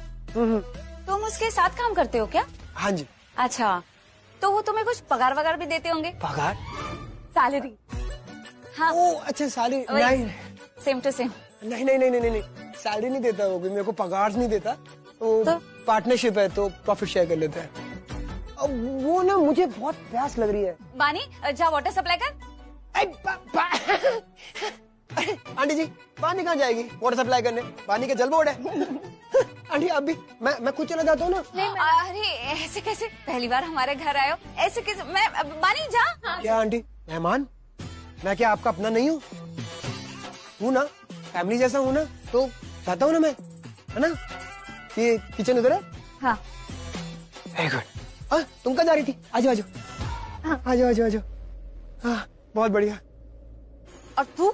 तुम उसके साथ काम करते हो क्या? हाँ जी। अच्छा, तो वो तुम्हें कुछ पगार वगार भी देते होंगे? पगार? सैलरी? हाँ। ओ अच्छा, सैलरी नहीं। Same to same. नहीं नहीं नहीं नहीं नहीं, सैलरी नहीं देता वो, मेरे को पगार नहीं देता। तो पार्टनरशिप है तो प्रॉफिट शेयर कर लेते हैं। वो ना मुझे बहुत प्यास लग रही है। बानी जा वाटर सप्लाई कर। आंटी जी पानी कहाँ जाएगी वाटर सप्लाई करने? पानी के जल बोर्ड है। आंटी आप भी, मैं खुद चला जाता हूँ ना। अरे ऐसे कैसे, पहली बार हमारे घर आए हो, ऐसे कैसे? मैं बानी जा। क्या आंटी मेहमान? मैं क्या आपका अपना नहीं हूँ? हूँ ना, फैमिली जैसा हूँ ना, तो जाता हूँ ना मैं, है ना? ये किचन उधर है? हाँ। Very good. तुम कहाँ जा रही थी? आजो आजो। हाँ आजो आजो आजो। हाँ बहुत बढ़िया। और तू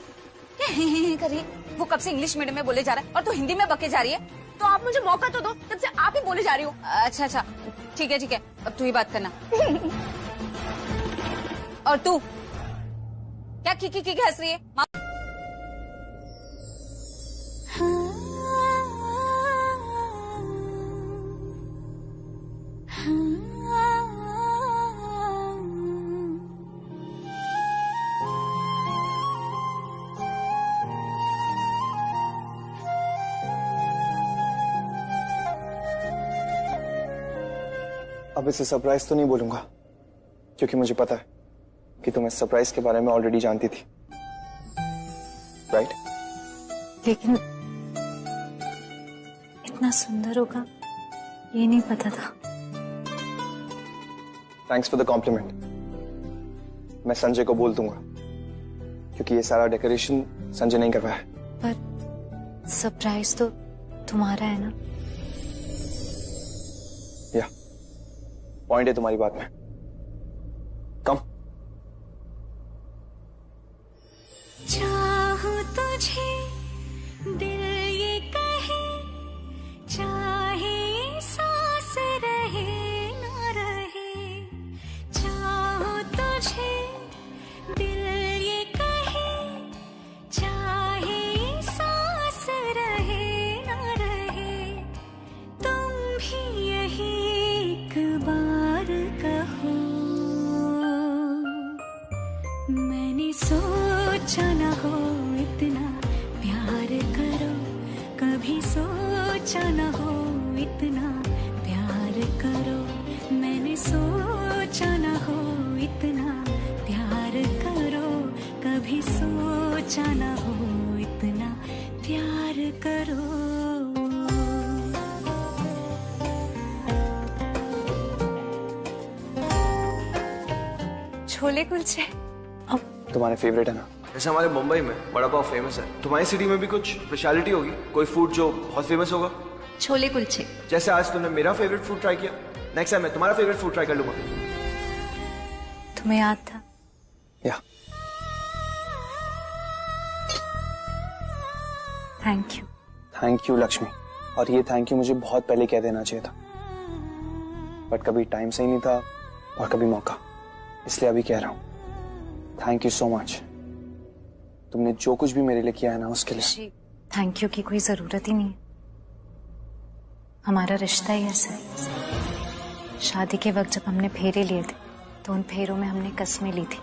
क्या करिए? वो कब से इंग्लिश मीडियम में बोले जा रहा है और तू हिंदी में बके जा रही है, तो आप मुझे मौका तो दो, तब से आप ही बोले जा रही हो। अच्छा अच्छा ठीक है, अब तू ही बात करना। और तू क्या की हंस रही है? अब इसे सरप्राइज तो नहीं बोलूंगा, क्योंकि मुझे पता है कि तुम इस सरप्राइज के बारे में ऑलरेडी जानती थी, राइट? लेकिन इतना सुंदर होगा ये नहीं पता था। Thanks for the compliment. मैं संजय को बोल दूंगा, क्योंकि ये सारा डेकोरेशन संजय नहीं करवाया है। पर सरप्राइज तो तुम्हारा है ना? या पॉइंट है तुम्हारी बात में। कम चाहूं तुझे दिल ये कहे, चाहे सांस रहे न रहे। चाहूं तुझे दिल ये कहे, चाहे सांस रहे न रहे। तुम भी यही एक बार कहो। मैंने सोचा न हो इतना प्यार करो, कभी सोचा न हो इतना प्यार करो। मैंने सोचा न हो इतना प्यार करो, कभी सोचा न हो इतना प्यार करो। छोले कुलचे तुम्हारे फेवरेट है ना? जैसे हमारे मुंबई में बड़ा पाव फेमस है, तुम्हारी सिटी में भी कुछ स्पेशलिटी होगी, कोई फूड जो बहुत फेमस होगा? छोले कुलचे। जैसे आज तुमने मेरा फेवरेट फूड ट्राई किया, नेक्स्ट टाइम मैं तुम्हारा फेवरेट फूड ट्राई कर लूंगा। तुम्हें याद था? या थैंक यू लक्ष्मी। और ये थैंक यू मुझे बहुत पहले कह देना चाहिए था, बट कभी टाइम सही नहीं था और कभी मौका, इसलिए अभी कह रहा हूं। Thank you so much. तुमने जो कुछ भी मेरे लिए किया है ना, उसके लिए थैंक यू की कोई जरूरत ही नहीं है। हमारा रिश्ता ही ऐसा है। शादी के वक्त जब हमने फेरे लिए थे, तो उन फेरों में हमने कस्में ली थी।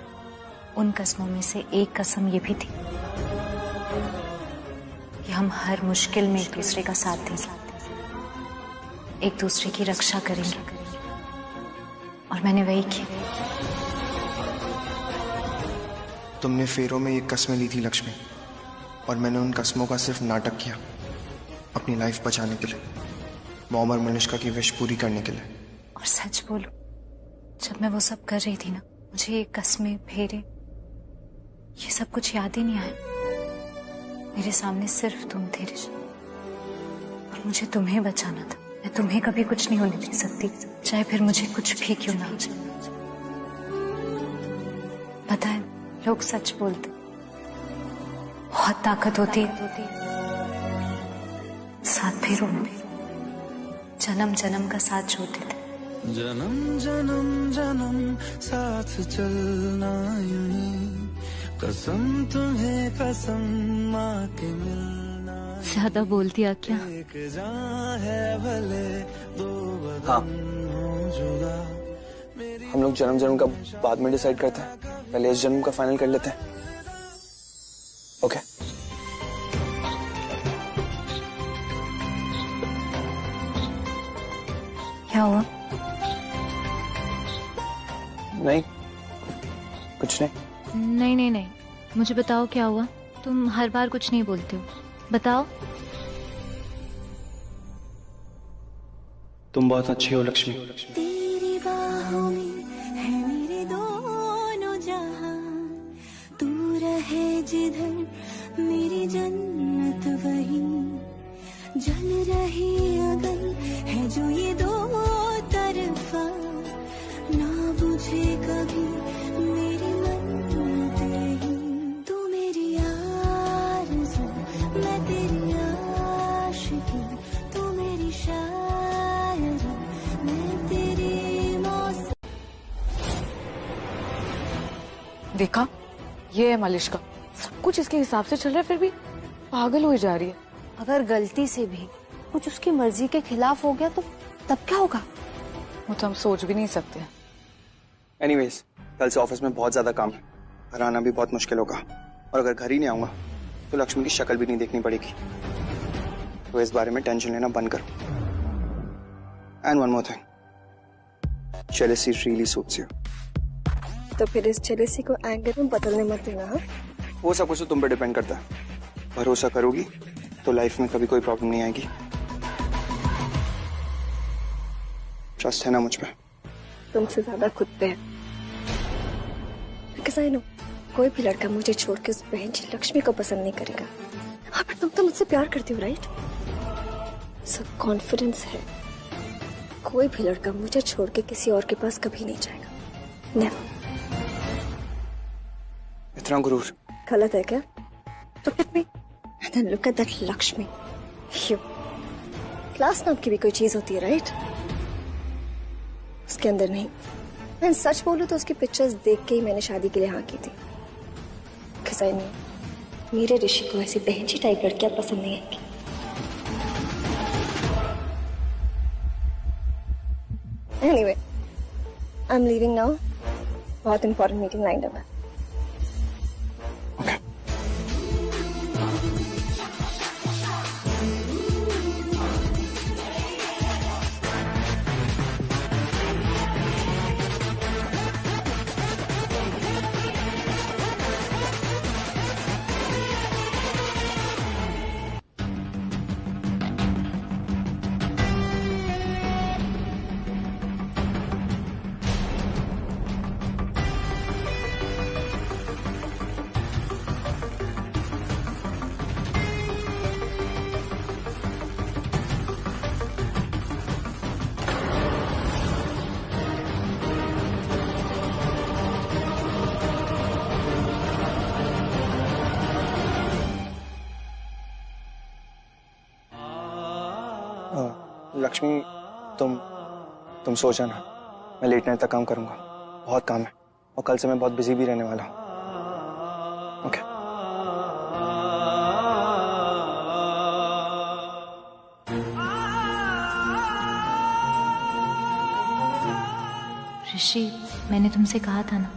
उन कस्मों में से एक कसम ये भी थी कि हम हर मुश्किल में एक दूसरे का साथ देंगे, एक दूसरे की रक्षा करेंगे, और मैंने वही किया। तुमने फेरों में ये कस्में ली थी लक्ष्मी, और मैंने उन कस्मों का सिर्फ नाटक किया, अपनी लाइफ बचाने के लिए, मॉम और मनुष्का की विश पूरी करने के लिए। और सच बोलूं, जब मैं वो सब कर रही थी ना, मुझे ये कस्में, फेरे, ये सब कुछ याद ही नहीं आया। मेरे सामने सिर्फ तुम थे ऋषि, और मुझे तुम्हें बचाना था। मैं तुम्हें कभी कुछ नहीं होने दे सकती, चाहे फिर मुझे कुछ भी क्यों ना हो जाए। पता है, लोग सच बोलते, बहुत ताकत होती है साथ फेरों में। जन्म जन्म का साथ छोड़ देते। जन्म जन्म जन्म साथ चलना यूं, कसम तुम्हें कसम माँ के मिलना। ज्यादा बोल दिया क्या? एक जान है भले दो बदन हाँ, हो जुदा। हम लोग जन्म जन्म का बाद में डिसाइड करते हैं, पहले इस जन्म का फाइनल कर लेते हैं। ओके? क्या हुआ? नहीं, कुछ नहीं। नहीं नहीं नहीं, मुझे बताओ क्या हुआ। तुम हर बार कुछ नहीं बोलते हो, बताओ। तुम बहुत अच्छी हो लक्ष्मी। तेरी बाहों में है मेरे दोनों जहां, तू रहे जिधर मेरी जन्नत वही, जल रही अगन है जो ये दो तरफा, ना बुझे कभी मेरी मन्नत यही, तू मेरी आरज़ू मैं तेरी आशिकी, तू मेरी शायरी मैं तेरी मौसम। देखा, ये है मालिश का, सब कुछ इसके हिसाब से चल रहा है, फिर भी पागल हो जा रही है। अगर गलती से भी कुछ उसकी मर्जी के खिलाफ हो गया तो तब क्या होगा? वो तो हम सोच भी नहीं सकते। एनीवेज, कल से ऑफिस में बहुत ज्यादा काम है, घर आना भी बहुत मुश्किल होगा, और अगर घर ही नहीं आऊंगा तो लक्ष्मी की शक्ल भी नहीं देखनी पड़ेगी, तो इस बारे में टेंशन लेना बंद करो। And one more thing, jealousy really suits you. तो फिर इस जेलसी को एंगर में बदलने मत देना। हाँ, वो सब कुछ तो तुम पे डिपेंड करता है। भरोसा करोगी तो लाइफ में कभी कोई प्रॉब्लम नहीं आएगी। ट्रस्ट है ना मुझ पे? तुमसे ज्यादा खुद पे है। Because I know, कोई भी लड़का मुझे छोड़ के उस बहन जी लक्ष्मी को पसंद नहीं करेगा। हाँ, पर तुम तो मुझसे प्यार करती हो, राइट? सब कॉन्फिडेंस है, कोई भी लड़का मुझे छोड़ के किसी और के पास कभी नहीं जाएगा। नेवर। इतना गुरूर गलत है क्या? Look at me and then look at that Lakshmi. You. Class नाम की भी कोई चीज होती है, राइट? उसके अंदर नहीं। मैं सच बोलूं तो उसकी पिक्चर्स देख के ही मैंने शादी के लिए हाँ की थी। Because I knew मेरे ऋषि को ऐसी बहनची टाइप लड़कियां पसंद नहीं आएंगी। Anyway, I'm leaving now. बहुत important meeting lined up है। लक्ष्मी, तुम सो जाना, मैं लेट नाइट तक काम करूंगा, बहुत काम है, और कल से मैं बहुत बिजी भी रहने वाला हूँ। ओके। ऋषि, मैंने तुमसे कहा था ना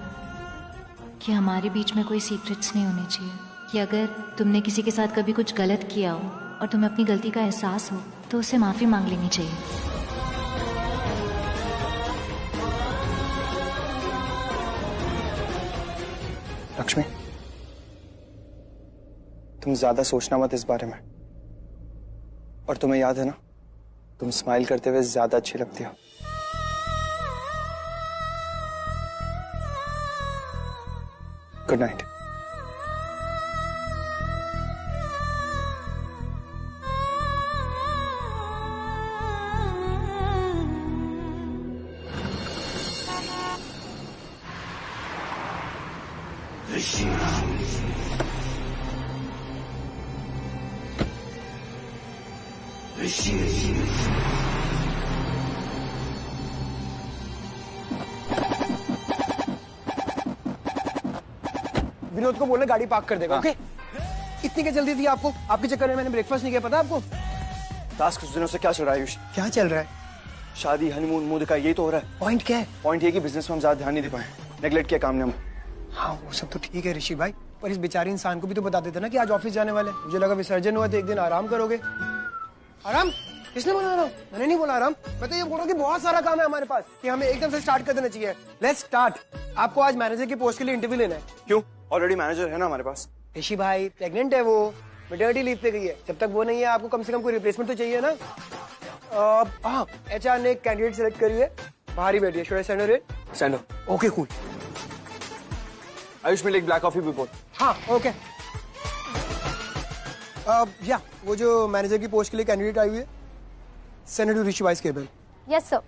कि हमारे बीच में कोई सीक्रेट्स नहीं होने चाहिए, कि अगर तुमने किसी के साथ कभी कुछ गलत किया हो और तुम्हें अपनी गलती का एहसास हो तो उससे माफी मांग लेनी चाहिए। लक्ष्मी, तुम ज्यादा सोचना मत इस बारे में, और तुम्हें याद है ना, तुम स्माइल करते हुए ज्यादा अच्छी लगती हो। Good night. विनोद को बोलना गाड़ी पार्क कर देगा। ओके? इतनी क्या जल्दी थी आपको? आपके चक्कर में मैंने ब्रेकफास्ट नहीं किया, पता आपको? टास्क कुछ दिनों से क्या चल रहा है आयुष? क्या चल रहा है? शादी, हनीमून, मुंह दिखाई, यही तो हो रहा है। पॉइंट क्या है? पॉइंट ये कि बिजनेस में हम ज्यादा ध्यान नहीं दे पाए, नेगलेक्ट किया काम ने हम। हाँ, वो सब तो ठीक है ऋषि भाई, पर इस बेचारे इंसान को भी तो बता देते ना कि आज ऑफिस जाने वाले। मुझे लगा विसर्जन हुआ तो एक दिन आराम करोगे। आराम? किसने बोला आराम? मैंने नहीं बोला आराम। मैं तो ये बोल रहा हूँ कि बहुत सारा काम है हमारे पास कि हमें एकदम से स्टार्ट कर देना चाहिए। Let's start. आपको आज मैनेजर की पोस्ट के लिए इंटरव्यू लेना है। क्यों? ऑलरेडी मैनेजर है ना हमारे पास। ऋषि भाई प्रेग्नेंट है, वो मैटरनिटी लीव पे गई है। जब तक वो नहीं है आपको कम से कम कोई रिप्लेसमेंट तो चाहिए ना। हाँ, HR ने एक कैंडिडेट सिलेक्ट करी है, बाहर ही बैठी है। Should I send her it? Send. Okay cool. Ayush में एक ब्लैक कॉफी बिफोर। हाँ ओके। या वो जो मैनेजर की पोस्ट के लिए कैंडिडेट आई हुई है, सेंड टू ऋषि भाई's cabin. Yes sir.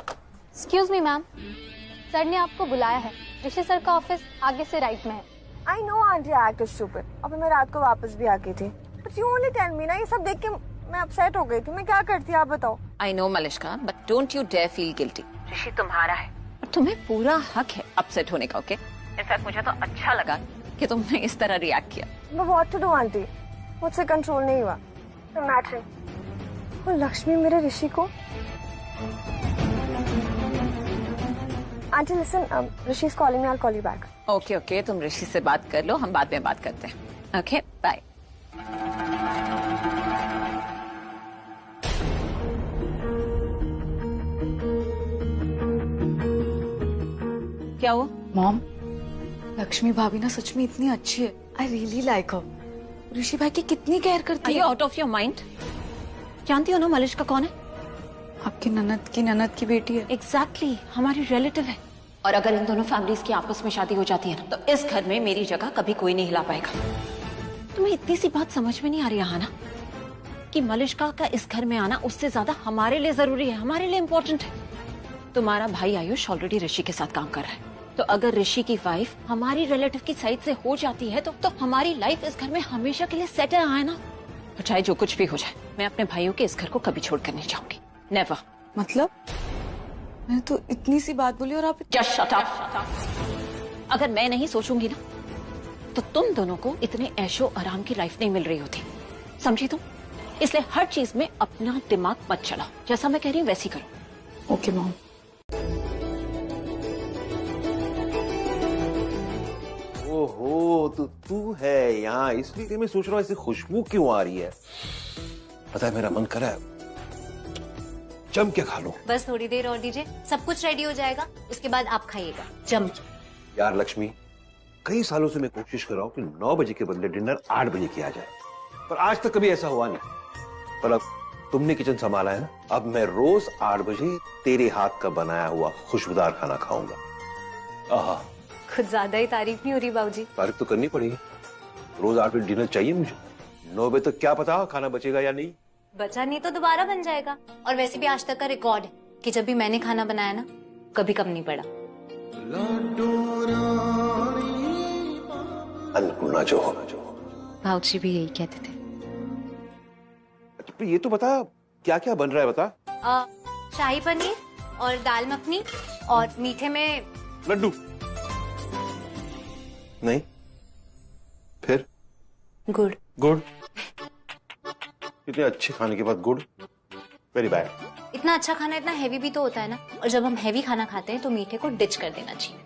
Excuse me ma'am, sir ने आपको बुलाया है। ऋषि सर का ऑफिस आगे से राइट में है। I know aunty act is stupid. अब मैं रात को वापस भी आ गई थी। But you only tell me ना, ये सब देख के मैं अपसेट हो गई थी। मैं क्या करती आप बताओ। I know Malishka, but don't you dare feel guilty. ऋषि तुम्हारा है और तुम्हें पूरा हक है अपसेट होने का, ओके? इनफैक्ट मुझे तो अच्छा लगा कि तुमने इस तरह रिएक्ट किया। But what to do aunty? मुझसे कंट्रोल नहीं हुआ। Imagine, वो लक्ष्मी मेरे ऋषि को। Aunty listen, Rishi is calling me, I will call you back. Okay okay, तुम ऋषि से बात कर लो, हम बाद में बात करते हैं। Okay bye. क्या हुआ? मॉम, लक्ष्मी भाभी ना सच में इतनी अच्छी है। आई रियली लाइक हर। ऋषि भाई की कितनी केयर करती है। Out of your mind? जानती हो ना मलिश्का कौन है? आपकी ननद की बेटी है। एग्जैक्टली, हमारी रिलेटिव है। और अगर इन दोनों फैमिलीज की आपस में शादी हो जाती है ना, तो इस घर में मेरी जगह कभी कोई नहीं हिला पाएगा। तुम्हें इतनी सी बात समझ में नहीं आ रही है ना, कि मलिश्का का इस घर में आना उससे ज्यादा हमारे लिए जरूरी है, हमारे लिए इम्पोर्टेंट है। तुम्हारा भाई आयुष ऑलरेडी ऋषि के साथ काम कर रहा है, तो अगर ऋषि की वाइफ हमारी रिलेटिव की साइड से हो जाती है तो हमारी लाइफ इस घर में हमेशा के लिए सेटल है ना। चाहे जो कुछ भी हो जाए, मैं अपने भाइयों के इस घर को कभी छोड़कर नहीं जाऊंगी। नेवर। मतलब मैं तो इतनी सी बात बोली और आप Just shut up. अगर मैं नहीं सोचूंगी ना, तो तुम दोनों को इतने ऐशो आराम की लाइफ नहीं मिल रही होती, समझी तुम? इसलिए हर चीज में अपना दिमाग मत चलाओ, जैसा मैं कह रही हूँ वैसी करो। Okay mom. ओहो, तो तू है यहाँ, इसलिए मैं सोच रहा हूँ ऐसी खुशबू क्यों आ रही है। पता है मेरा मन कर रहा है जम के खा लूं। बस थोड़ी देर और दीजिए, सब कुछ रेडी हो जाएगा, उसके बाद आप खाइएगा जम के। यार लक्ष्मी, कई सालों से मैं कोशिश कर रहा हूँ कि 9 बजे के बदले डिनर 8 बजे किया जाए, पर आज तक कभी ऐसा हुआ नहीं। पर अब तुमने किचन संभाला है ना, अब मैं रोज 8 बजे तेरे हाथ का बनाया हुआ खुशबूदार खाना खाऊंगा। आहा, कुछ ज्यादा ही तारीफ नहीं हो रही बाबूजी? तारीफ तो करनी पड़ेगी, रोज 8 बजे डिनर चाहिए मुझे। 9 बजे तक क्या पता खाना बचेगा या नहीं। बचा नहीं तो दोबारा बन जाएगा। और वैसे भी आज तक का रिकॉर्ड है कि जब भी मैंने खाना बनाया ना, कभी कम नहीं पड़ा। अन्नपूर्णा जो होना जो। बाबूजी भी यही कहते थे। अच्छा, ये तो बता क्या क्या बन रहा है, बता। शाही पनीर और दाल मखनी और मीठे में लड्डू। नहीं, फिर गुड़। गुड़? इतने अच्छे खाने के बाद गुड़? Very bad. इतना अच्छा खाना इतना हैवी भी तो होता है ना, और जब हम हैवी खाना खाते हैं तो मीठे को डिच कर देना चाहिए।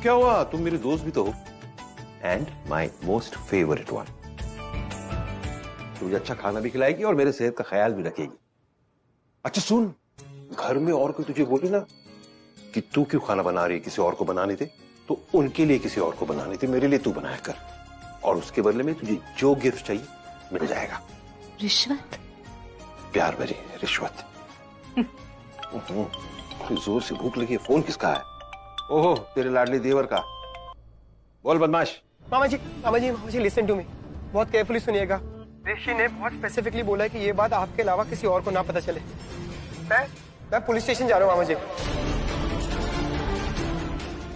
क्या हुआ, तुम मेरे दोस्त भी तो हो, and my most favourite one. तुझे अच्छा खाना भी खिलाएगी और मेरे सेहत का ख्याल भी रखेगी। अच्छा सुन, घर में और कोई तुझे बोले ना कि तू क्यों खाना बना रही है, किसी और को बनाने दे, तो उनके लिए किसी और को बनाने दे, मेरे लिए तू बनाया कर, और उसके बदले में तुझे जो गिफ्ट चाहिए मिल जाएगा। रिश्वत? प्यार भरी रिश्वत। जोर से भूख लगी है, फोन किसका है? ओहो, तेरे लाडली देवर का। बोल बदमाश। मामा जी लिसन टू मी, बहुत केयरफुली सुनिएगा। ऋषि ने बहुत स्पेसिफिकली बोला है कि ये बात आपके अलावा किसी और को ना पता चले। मैं पुलिस स्टेशन जा रहा हूँ मामा जी।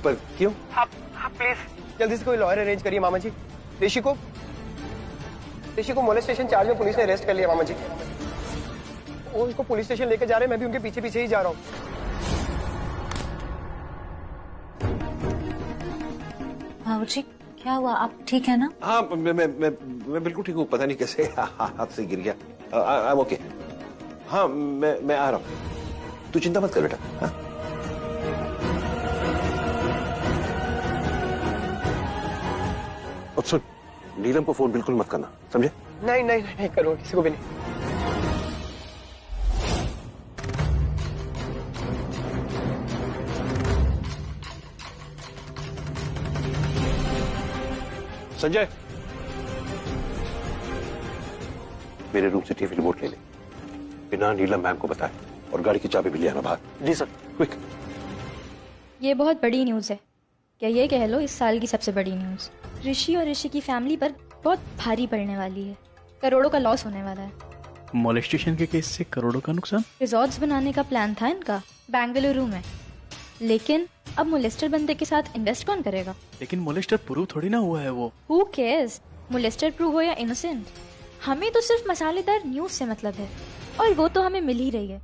पर क्यों? आप प्लीज जल्दी से कोई लॉयर अरेंज करिए मामा जी। ऋषि को मोलेस्टेशन चार्ज में पुलिस ने अरेस्ट कर लिया मामा जी। वो उसको पुलिस स्टेशन लेकर जा रहे हैं, मैं भी उनके पीछे पीछे ही जा रहा हूँ। बाबूजी क्या हुआ, आप ठीक है ना? हाँ, मैं बिल्कुल ठीक हूँ, पता नहीं कैसे हाथ से गिर गया। I am okay. हाँ, मैं आ रहा हूँ, तू चिंता मत कर बेटा। हाँ? और सुन, नीलम को फोन बिल्कुल मत करना, समझे? नहीं नहीं नहीं करूँगा, किसी को भी नहीं। संजय, मेरे रूम से टीवी रिमोट ले ले, बिना नीलम मैम को बताए, और गाड़ी की चाबी भी ले आना बाहर। जी सर। क्विक। ये बहुत बड़ी न्यूज़ है, क्या ये कह लो इस साल की सबसे बड़ी न्यूज़। ऋषि और ऋषि की फैमिली पर बहुत भारी पड़ने वाली है, करोड़ों का लॉस होने वाला है। मोलेस्टेशन के केस से करोड़ों का नुकसान? रिजॉर्ट्स बनाने का प्लान था इनका बेंगलुरु में, लेकिन अब मोलेस्टर बंदे के साथ इन्वेस्ट कौन करेगा? लेकिन मोलेस्टर प्रूव थोड़ी ना हुआ है वो। Who cares? मोलेस्टर प्रूव हो या इनोसेंट, हमें तो सिर्फ मसालेदार न्यूज से मतलब है, और वो तो हमें मिल ही रही है।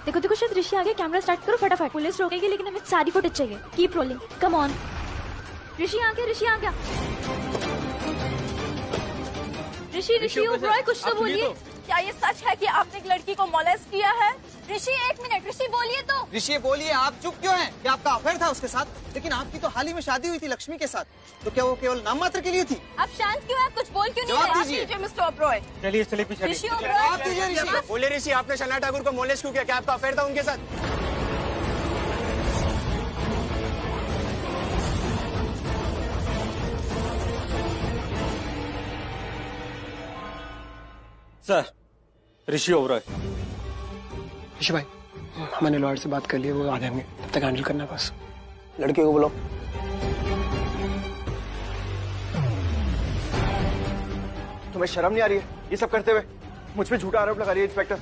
देखो देखो, शायद ऋषि आ गया, कैमरा स्टार्ट करो फटाफट। पुलिस रोकेगी लेकिन हमें सारी फुटेज चाहिए। Keep rolling, come on. Rishi आ गया, ऋषि आ गया। ऋषि ओबरॉय, कुछ तो बोलिए। क्या ये सच है कि आपने एक लड़की को मोलेस्ट किया है? ऋषि एक मिनट, ऋषि बोलिए तो। ऋषि बोलिए, आप चुप क्यों हैं? क्या आपका अफेयर था उसके साथ? लेकिन आपकी तो हाल ही में शादी हुई थी लक्ष्मी के साथ, तो क्या वो केवल नाम मात्र के लिए थी? आप शांत क्यों हैं? कुछ बोल क्यों नहीं जवाब रहे? दीजिए मिस्टर ओबरॉय। चलिए चलिए पीछे। ऋषि ओबरॉय, जवाब दीजिए ऋषि। बोले ऋषि, आपने शनाया ठाकुर को मोलेस्ट क्यों किया? क्या आपका अफेयर था उनके साथ? सर, ऋषि ओबरॉय। ऋषि भाई, मैंने लॉयर से बात कर ली है, वो आ जाएंगे, तब तक हैंडल करना बस। लड़के को बुलाओ। तुम्हें शर्म नहीं आ रही है ये सब करते हुए? मुझ पे झूठा आरोप लगा रही है इंस्पेक्टर।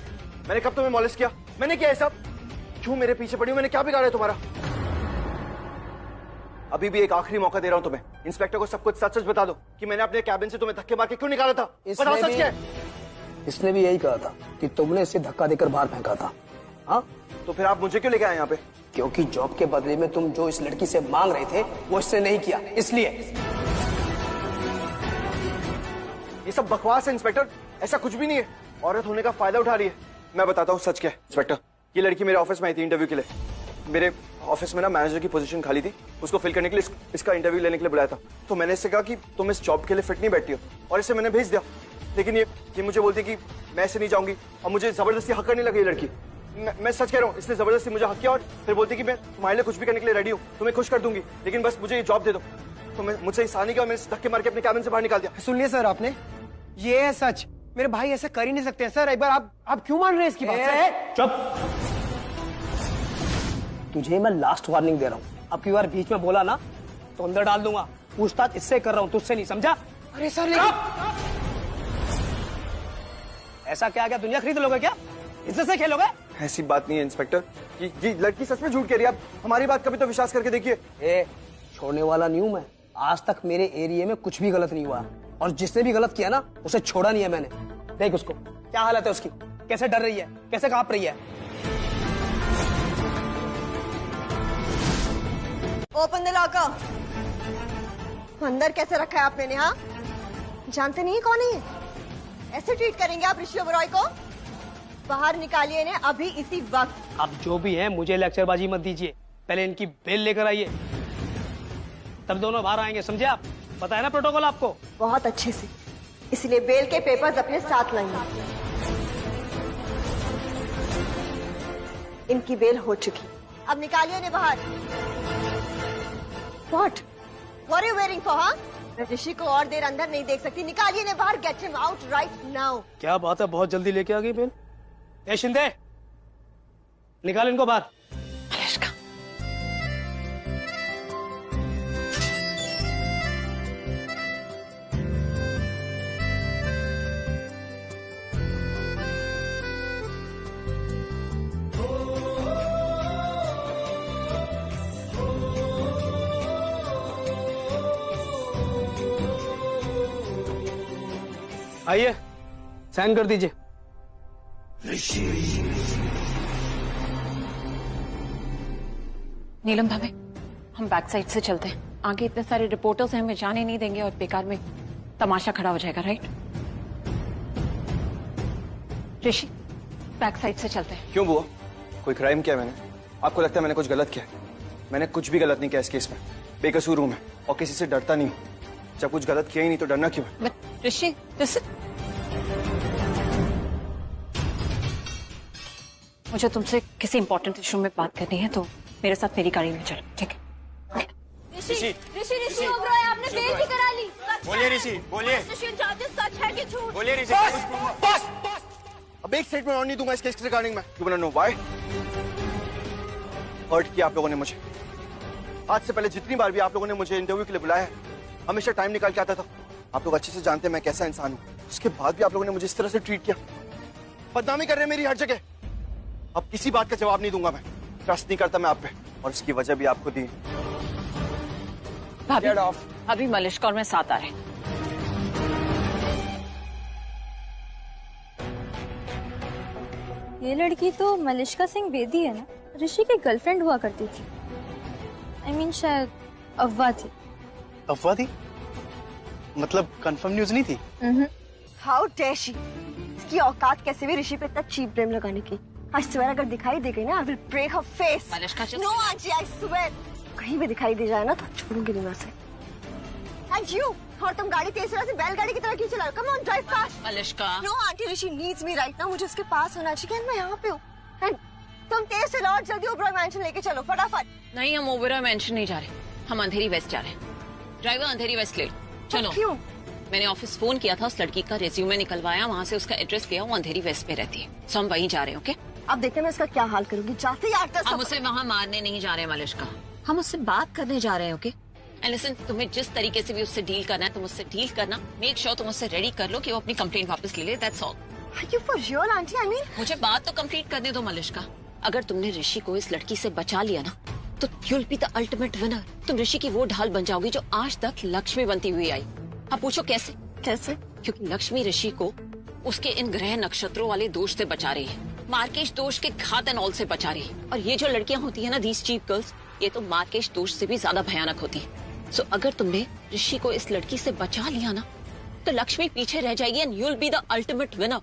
मैंने कब तुम्हें मॉलेस्ट किया? मैंने किया है सब? क्यों मेरे पीछे पड़ी हो? मैंने क्या बिगाड़ा है तुम्हारा? अभी भी एक आखिरी मौका दे रहा हूं तुम्हें। इंस्पेक्टर को सब कुछ सच सच बता दो कि मैंने अपने कैबिन से तुम्हें धक्के मार के क्यों निकाला था। बताओ सच क्या है? इसने भी यही कहा था कि तुमने इसे धक्का देकर बाहर फेंका था। हाँ, तो फिर आप मुझे क्यों लेके आए यहाँ पे? क्योंकि जॉब के बदले में तुम जो इस लड़की से मांग रहे थे वो इसने नहीं किया, इसलिए। ये सब बकवास है इंस्पेक्टर, ऐसा कुछ भी नहीं है। औरत होने का फायदा उठा रही है। मैं बताता हूँ सच क्या है इंस्पेक्टर। ये लड़की मेरे ऑफिस में आई थी इंटरव्यू के लिए। मेरे ऑफिस में ना मैनेजर की पोजीशन खाली थी, उसको फिल करने के लिए इसका इंटरव्यू लेने के लिए बुलाया था। तो मैंने इससे कहा कि तुम इस जॉब के लिए फिट नहीं बैठती हो, और इसे मैंने भेज दिया। लेकिन ये मुझे बोलती कि मैं ऐसे नहीं जाऊंगी, और मुझे जबरदस्ती हक करने लगी ये लड़की। मैं सच कह रहा हूँ, इसने जबरदस्ती मुझे हक किया, और फिर बोलती कि मैं तुम्हारे लिए कुछ भी करने के लिए रेडी हूँ, तुम्हें खुश कर दूंगी, लेकिन बस मुझे ये जॉब दे दो। तो मैं मुझसे इस आने के और मैंने धक्के मार के अपने कैबिन से बाहर निकाल दिया। सुन लिया सर आपने? ये है सच। मेरे भाई ऐसा कर ही नहीं सकते सर। एक बार आप क्यों मान रहे हैं इसकी बात? चुप। तुझे मैं लास्ट वार्निंग दे रहा हूँ, अब की बार बीच में बोला ना तो अंदर डाल दूंगा। पूछताछ इससे कर रहा हूँ, तुझसे नहीं, समझा? अरे सर ऐसा क्या दुनिया खरीद लोगे क्या? इज्जत से खेलोगे? ऐसी बात नहीं है इंस्पेक्टर, ये लड़की सच में झूठ कह रही है। आप हमारी बात कभी तो विश्वास करके देखिए। छोड़ने वाला नहीं हूं मैं। आज तक मेरे एरिया में कुछ भी गलत नहीं हुआ, और जिसने भी गलत किया ना उसे छोड़ा नहीं है मैंने। देख उसको, क्या हालत है उसकी, कैसे डर रही है, कैसे कांप रही है। Open the locker. अंदर कैसे रखा है आपने? हाँ, जानते नहीं कौन है? ऐसे ट्रीट करेंगे आप ऋषि ओबरॉय को? बाहर निकालिए इन्हें अभी, इसी वक्त। आप जो भी हैं मुझे लेक्चरबाजी मत दीजिए, पहले इनकी बेल लेकर आइए, तब दोनों बाहर आएंगे, समझे आप? पता है ना प्रोटोकॉल आपको? बहुत अच्छे से, इसलिए बेल के पेपर्स अपने साथ लाइए। इनकी बेल हो चुकी, अब निकालिए इन्हें बाहर। What? What are you waiting for, हाँ? मैं ऋषि को और देर अंदर नहीं देख सकती, निकालिए इन्हें बाहर। Get him out right now. क्या बात है, बहुत जल्दी लेके आ गई बेल। ए शिंदे, निकाल इनको बाहर। आइए, साइन कर दीजिए। नीलम भाभी, हम बैक साइड से चलते हैं। आगे इतने सारे रिपोर्टर्स हैं, हमें जाने नहीं देंगे और बेकार में तमाशा खड़ा हो जाएगा, राइट? ऋषि, बैक साइड से चलते हैं। क्यों बुआ, कोई क्राइम किया मैंने? आपको लगता है मैंने कुछ गलत किया? मैंने कुछ भी गलत नहीं किया इस केस में। बेकसूर हूं मैं और किसी से डरता नहीं हूं। जब कुछ गलत किया ही नहीं तो डरना क्यों है? ऋषि मुझे तुमसे किसी इंपॉर्टेंट इशू में बात करनी है, तो मेरे साथ मेरी गाड़ी में चलो, ठीक है? ऋषि ओबरॉय, आपने बेल भी करा ली। बोलिए ऋषि, बोलिए। सच है कि झूठ? बोलिए ऋषि। बस। अब एक स्टेटमेंट और नहीं दूंगा इस केस के रिगार्डिंग में। You wanna know why? Hurt किया आप लोगों ने मुझे। आज से पहले जितनी बार भी आप लोगों ने मुझे इंटरव्यू के लिए बुलाया है, हमेशा टाइम निकाल के आता था। आप लोग अच्छे से जानते हैं मैं कैसा इंसान हूँ। उसके बाद भी आप लोगों ने मुझे इस तरह से ट्रीट किया। बदनामी कर रहे हैं मेरी हर जगह। अब किसी बात का जवाब नहीं दूंगा मैं। ट्रस्ट नहीं करता मैं आप पे, और इसकी वजह भी आपको दी। अभी मलिश्का और मैं साथ आ रहे हैं। ये लड़की तो मलिश्का सिंह बेदी है ना, ऋषि की गर्लफ्रेंड हुआ करती थी। I mean, शायद अफवाह थी। अफवाह थी? मतलब कंफर्म न्यूज नहीं थी? How dare she! इसकी औकात कैसे भी ऋषि पे इतना चीप ब्लेम लगाने की। आई स्वेयर अगर दिखाई दे गई ना, I will break her face. No aunty, I swear कहीं भी दिखाई दे जाए ना तो छोड़ूंगी नहीं मैं से। एंड यू, और तुम गाड़ी तेज चला से बैलगाड़ी की तरह क्यों चला रहे हो? Come on, drive fast. Malishka. No aunty, Rishi needs me right now. मुझे उसके पास होना चाहिए। मैं यहाँ पे हूँ। एंड तुम तेज चलाओ और जल्दी ओबरॉय मैंशन लेके चलो फटाफट। नहीं, हम ओबरॉय मैंशन नहीं जा रहे, हम अंधेरी वेस्ट जा रहे हैं। ड्राइवर अंधेरी वेस्ट ले लो, चलो। क्यों? मैंने ऑफिस फोन किया था, उस लड़की का रिज्यूमे निकलवाया, वहाँ से उसका एड्रेस लिया, वो अंधेरी वेस्ट में रहती है। सो हम वहीं जा रहे हैं, ओके? अब देखते हैं मैं इसका क्या हाल करूंगी। जाते ही हम उसे वहाँ मारने नहीं जा रहे हैं मलिश्का, हम उससे बात करने जा रहे हैं, ओके? एंड लिसन, तुम्हें जिस तरीके से भी उससे डील करना है तुम उससे डील करना। मेक श्योर तुम उससे रेडी कर लो कि वो अपनी कंप्लेंट वापस ले ले, that's all. Are you for real, auntie? I mean, मुझे बात तो कंप्लीट करने दो मलिश्का। अगर तुमने ऋषि को इस लड़की से बचा लिया ना, तो you'll be the ultimate winner। तुम ऋषि की वो ढाल बन जाओगी जो आज तक लक्ष्मी बनती हुई आई। अब पूछो कैसे? कैसे? क्योंकि लक्ष्मी ऋषि को उसके इन ग्रह नक्षत्रों वाले दोष से बचा रही है, मार्केश दोष के घात एंड ऑल से बचा रही है। और ये जो लड़कियां होती है ना, दीज चीप गर्ल्स, ये तो मार्केश दोष से भी ज्यादा भयानक होती है। सो अगर तुमने ऋषि को इस लड़की से बचा लिया ना, तो लक्ष्मी पीछे रह जाएगी and you'll be the ultimate winner।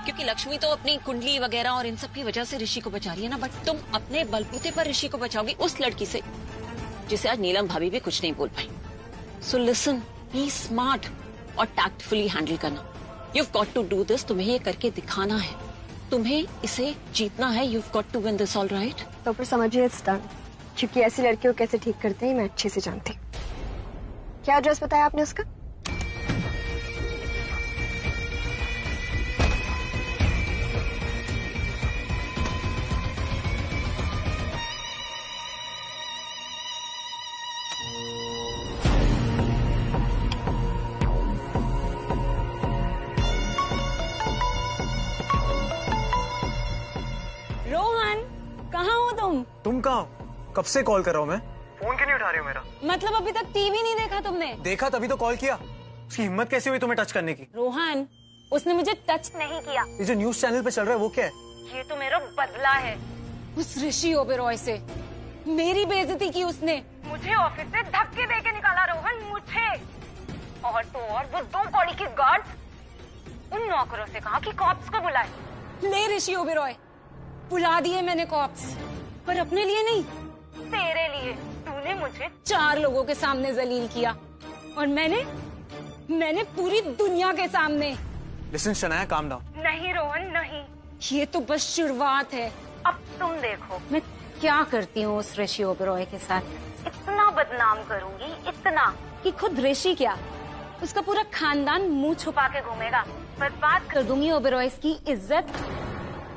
क्योंकि लक्ष्मी तो अपनी कुंडली वगैरह और इन सब की वजह से ऋषि को बचा रही है ना, बट तुम अपने बलबूते पर ऋषि को बचाओगी उस लड़की से जिसे आज नीलम भाभी भी कुछ नहीं बोल पाई। सो लिसन, बी स्मार्ट और टैक्टफुली हैंडल करना। You've got to do this, तुम्हें ये करके दिखाना है, तुम्हें इसे जीतना है। You've got to win this, all right? तो फिर समझिए it's done। क्योंकि ऐसी लड़कियों को कैसे ठीक करते हैं मैं अच्छे से जानती हूँ। क्या एड्रेस बताया आपने उसका? रोहन, कहाँ हो तुम? तुम कहाँ हो? कब से कॉल कर रहा हूँ मैं? फोन क्यों नहीं उठा रही हो मेरा? मतलब अभी तक टीवी नहीं देखा तुमने? देखा तभी तो कॉल किया। उसकी हिम्मत कैसे हुई तुम्हें टच करने की? रोहन, उसने मुझे टच नहीं किया। ये जो न्यूज चैनल पे चल रहा है वो क्या है? ये तो मेरा बदला है उस ऋषि ओबेरॉय से। मेरी बेइज्जती की उसने। मुझे ऑफिस से धक्के देके निकाला रोहन, मुझे। और तो और वो 2 कौड़ी के गार्ड उन नौकरों से कहा कि कॉप्स को बुलाए। ले ऋषि ओबेरॉय, बुला दिए मैंने कॉप्स, पर अपने लिए नहीं, तेरे लिए। तूने मुझे 4 लोगों के सामने जलील किया और मैंने पूरी दुनिया के सामने। Listen Shanaya, calm down. नहीं रोहन नहीं, ये तो बस शुरुआत है। अब तुम देखो मैं क्या करती हूँ उस ऋषि ओबेरॉय के साथ। इतना बदनाम करूंगी, इतना कि खुद ऋषि क्या, उसका पूरा खानदान मुंह छुपा के घूमेगा। बर्बाद कर दूंगी ओबेरॉय की इज्जत,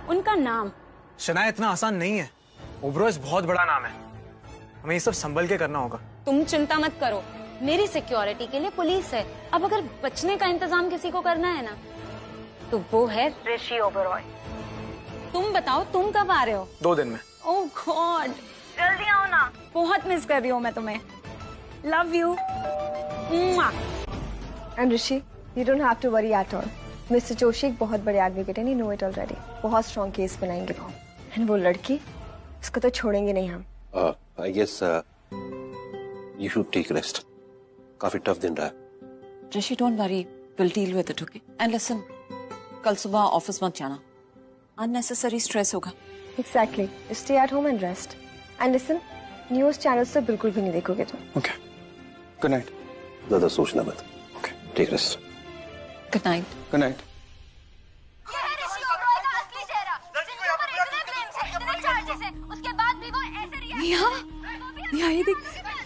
उनका नाम। शनाया, इतना आसान नहीं है। ओबेरॉय बहुत बड़ा नाम है, हमें ये सब संभल के करना होगा। तुम चिंता मत करो, मेरी सिक्योरिटी के लिए पुलिस है। अब अगर बचने का इंतजाम किसी को करना है ना, तो वो है ऋषि ओबेरॉय। तुम बताओ, तुम कब आ रहे हो? 2 दिन में। ओह गॉड, जल्दी आओ ना, बहुत मिस कर रही हूँ मैं तुम्हें। Love you. And Rishi, you don't have to worry at all. Mister Joshi एक बहुत बड़े एडवोकेट है, नो इट ऑलरेडी। बहुत स्ट्रॉन्ग केस बनाएंगे वो। एंड वो लड़की, उसको तो छोड़ेंगे नहीं हम। I guess you should take rest. काफी टफ दिन रहा है। Rishi, don't worry, will deal with it, okay? And listen, कल सुबह ऑफिस मत जाना, अननेसेसरी स्ट्रेस होगा। Exactly. Stay at home and rest. And listen, news channel से बिल्कुल भी नहीं देखोगे तुम। Okay, good night. ज्यादा सोचना मत। Okay, take rest. Good night. Good night. Neha ये देख,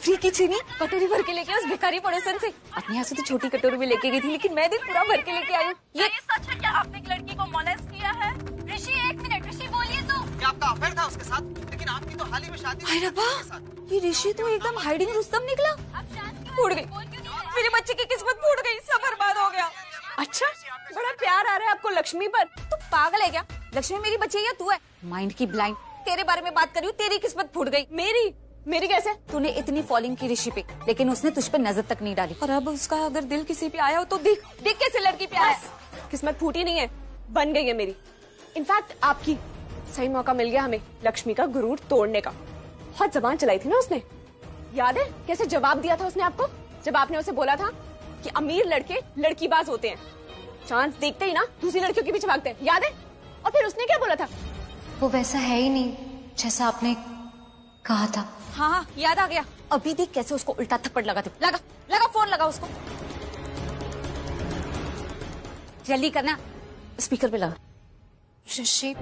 फ्री की चीनी कटोरी भर के लेके उस भिखारी पड़ोसन से। अपने यहाँ से तो छोटी कटोरी में लेके गई थी, लेकिन मैं देख पूरा भर के लेके आई हूँ। ये सच है क्या आपने एक लड़की को मोलेस्ट किया है? ऋषि एक मिनट, ऋषि बोलिए तो। क्या आपका अफेयर था उसके साथ? लेकिन आपकी तो हाल ही में शादी हाय रब्बा, ये ऋषि तो एकदम हाइडिंग रुस्तम निकला। फूट गई मेरे बच्चे की किस्मत, फूट गई, सब बर्बाद हो गया। अच्छा, बड़ा प्यार आ रहा है आपको लक्ष्मी पर। तू पागल है क्या? लक्ष्मी मेरी बच्ची है या तू है? माइंड की ब्लाइंड, तेरे बारे में बात कर रही हूँ। तेरी किस्मत फूट गई। मेरी कैसे? तूने इतनी फॉलिंग की ऋषि पे, लेकिन उसने तुझ पे नजर तक नहीं डाली। और अब उसका अगर दिल किसी पे आया हो तो देख कैसे लड़की पे आया। किस्मत फूटी नहीं है, बन गई है मेरी। इनफैक्ट आपकी सही मौका मिल गया हमें लक्ष्मी का गुरूर तोड़ने का। बहुत जबान चलाई थी ना उसने, याद है कैसे जवाब दिया था उसने आपको, जब आपने उसे बोला था कि अमीर लड़के लड़कीबाज होते हैं, चांस देखते ही ना दूसरी लड़कियों के पीछे भागते हैं, याद है? और फिर उसने क्या बोला था? वो वैसा है ही नहीं जैसा आपने कहा था। हाँ, याद आ गया। अभी देख कैसे उसको उल्टा थप्पड़ लगाते। लगा फोन लगा उसको, जल्दी करना, स्पीकर पे लगा। ऋषि,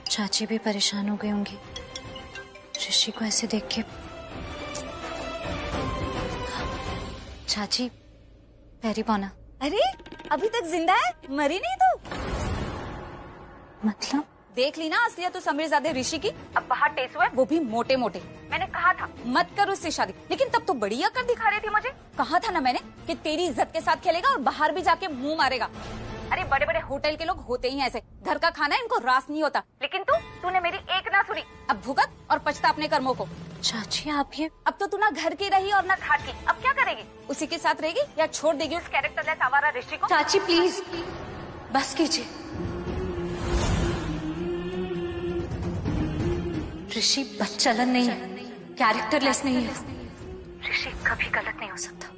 चाची भी परेशान हो गई होंगी ऋषि को ऐसे देख के। चाची, पैरी पौना। अरे अभी तक जिंदा है, मरी नहीं तू? मतलब देख ली ना असलियत तो समीरजादे ऋषि की। अब बाहर टेसू है, वो भी मोटे मोटे। मैंने कहा था मत कर उससे शादी, लेकिन तब तो बड़ी अकड़ दिखा रही थी मुझे। कहा था ना मैंने कि तेरी इज्जत के साथ खेलेगा और बाहर भी जाके मुंह मारेगा। अरे बड़े बड़े होटल के लोग होते ही ऐसे, घर का खाना इनको रास नहीं होता। लेकिन तूने मेरी एक ना सुनी। अब भुगत और पछता अपने कर्मों को। चाची आप ये, अब तो तू ना घर की रही और ना घाट की। अब क्या करेगी? उसी के साथ रहेगी या छोड़ देगी उस कैरेक्टरलेस आवारा ऋषि को? चाची प्लीज बस कीजिए। ऋषि बच्चलन नहीं है, कैरेक्टरलेस नहीं है। ऋषि कभी गलत नहीं हो सकता।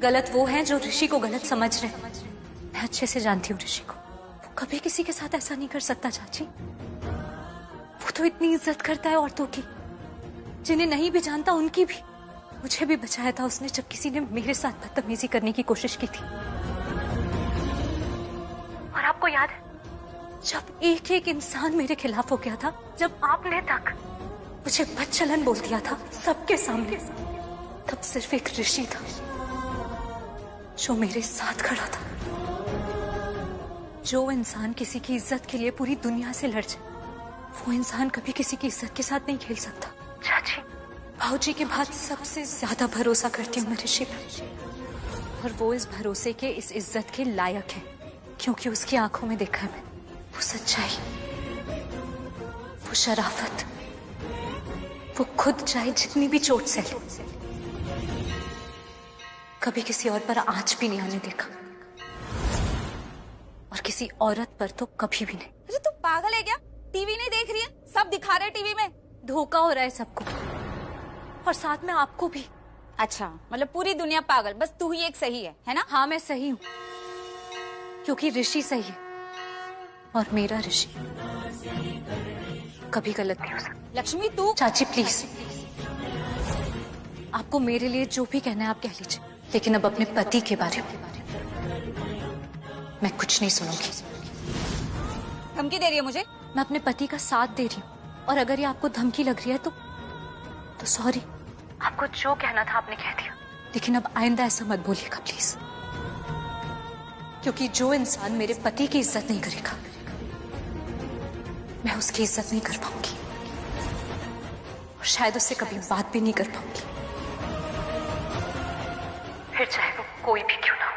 गलत वो है जो ऋषि को गलत समझ रहे हैं। मैं अच्छे से जानती हूँ ऋषि को, वो कभी किसी के साथ ऐसा नहीं कर सकता चाची। वो तो इतनी इज्जत करता है औरतों की, जिन्हें नहीं भी जानता उनकी भी। मुझे भी बचाया था उसने जब किसी ने मेरे साथ बदतमीजी करने की कोशिश की थी। और आपको याद है जब एक एक इंसान मेरे खिलाफ हो गया था, जब आपने तक मुझे बदचलन बोल दिया था सबके सामने, तब सिर्फ एक ऋषि था जो मेरे साथ खड़ा था। जो इंसान किसी की इज्जत के लिए पूरी दुनिया से लड़ जाए, वो इंसान कभी किसी की इज्जत के साथ नहीं खेल सकता। चाची, भाऊजी के बाद सबसे ज्यादा भरोसा करती हूँ मैं ऋषि पर, और वो इस भरोसे के, इस इज्जत के लायक है, क्योंकि उसकी आंखों में देखा है मैंने वो सच्चाई, वो शराफत, वो खुद चाहे जितनी भी चोट सहे, कभी किसी और पर आंच भी नहीं आने देखा, और किसी औरत पर तो कभी भी नहीं। अरे तू पागल है क्या? टीवी नहीं देख रही है? सब दिखा रहे टीवी में। धोखा हो रहा है सबको, और साथ में आपको भी। अच्छा, मतलब पूरी दुनिया पागल, बस तू ही एक सही है ना? हाँ मैं सही हूँ, क्योंकि ऋषि सही है और मेरा ऋषि कभी गलत नहीं हो सकता। लक्ष्मी तू। चाची प्लीज, आपको मेरे लिए जो भी कहना है आप कह लीजिए, लेकिन अब अपने पति के बारे में मैं कुछ नहीं सुनूंगी। धमकी दे रही है मुझे? मैं अपने पति का साथ दे रही हूँ, और अगर ये आपको धमकी लग रही है तो सॉरी, आपको जो कहना था आपने कह दिया, लेकिन अब आइंदा ऐसा मत बोलिएगा प्लीज, क्योंकि जो इंसान मेरे पति की इज्जत नहीं करेगा, मैं उसकी इज्जत नहीं कर पाऊंगी, और शायद उससे कभी बात भी नहीं कर पाऊंगी, फिर चाहे वो कोई भी क्यों ना हो।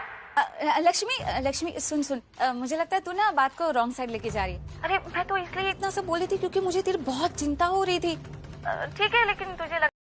लक्ष्मी सुन, मुझे लगता है तू ना बात को रॉन्ग साइड लेके जा रही है। अरे मैं तो इसलिए इतना सब बोली थी क्योंकि मुझे तेरी बहुत चिंता हो रही थी। ठीक है, लेकिन तुझे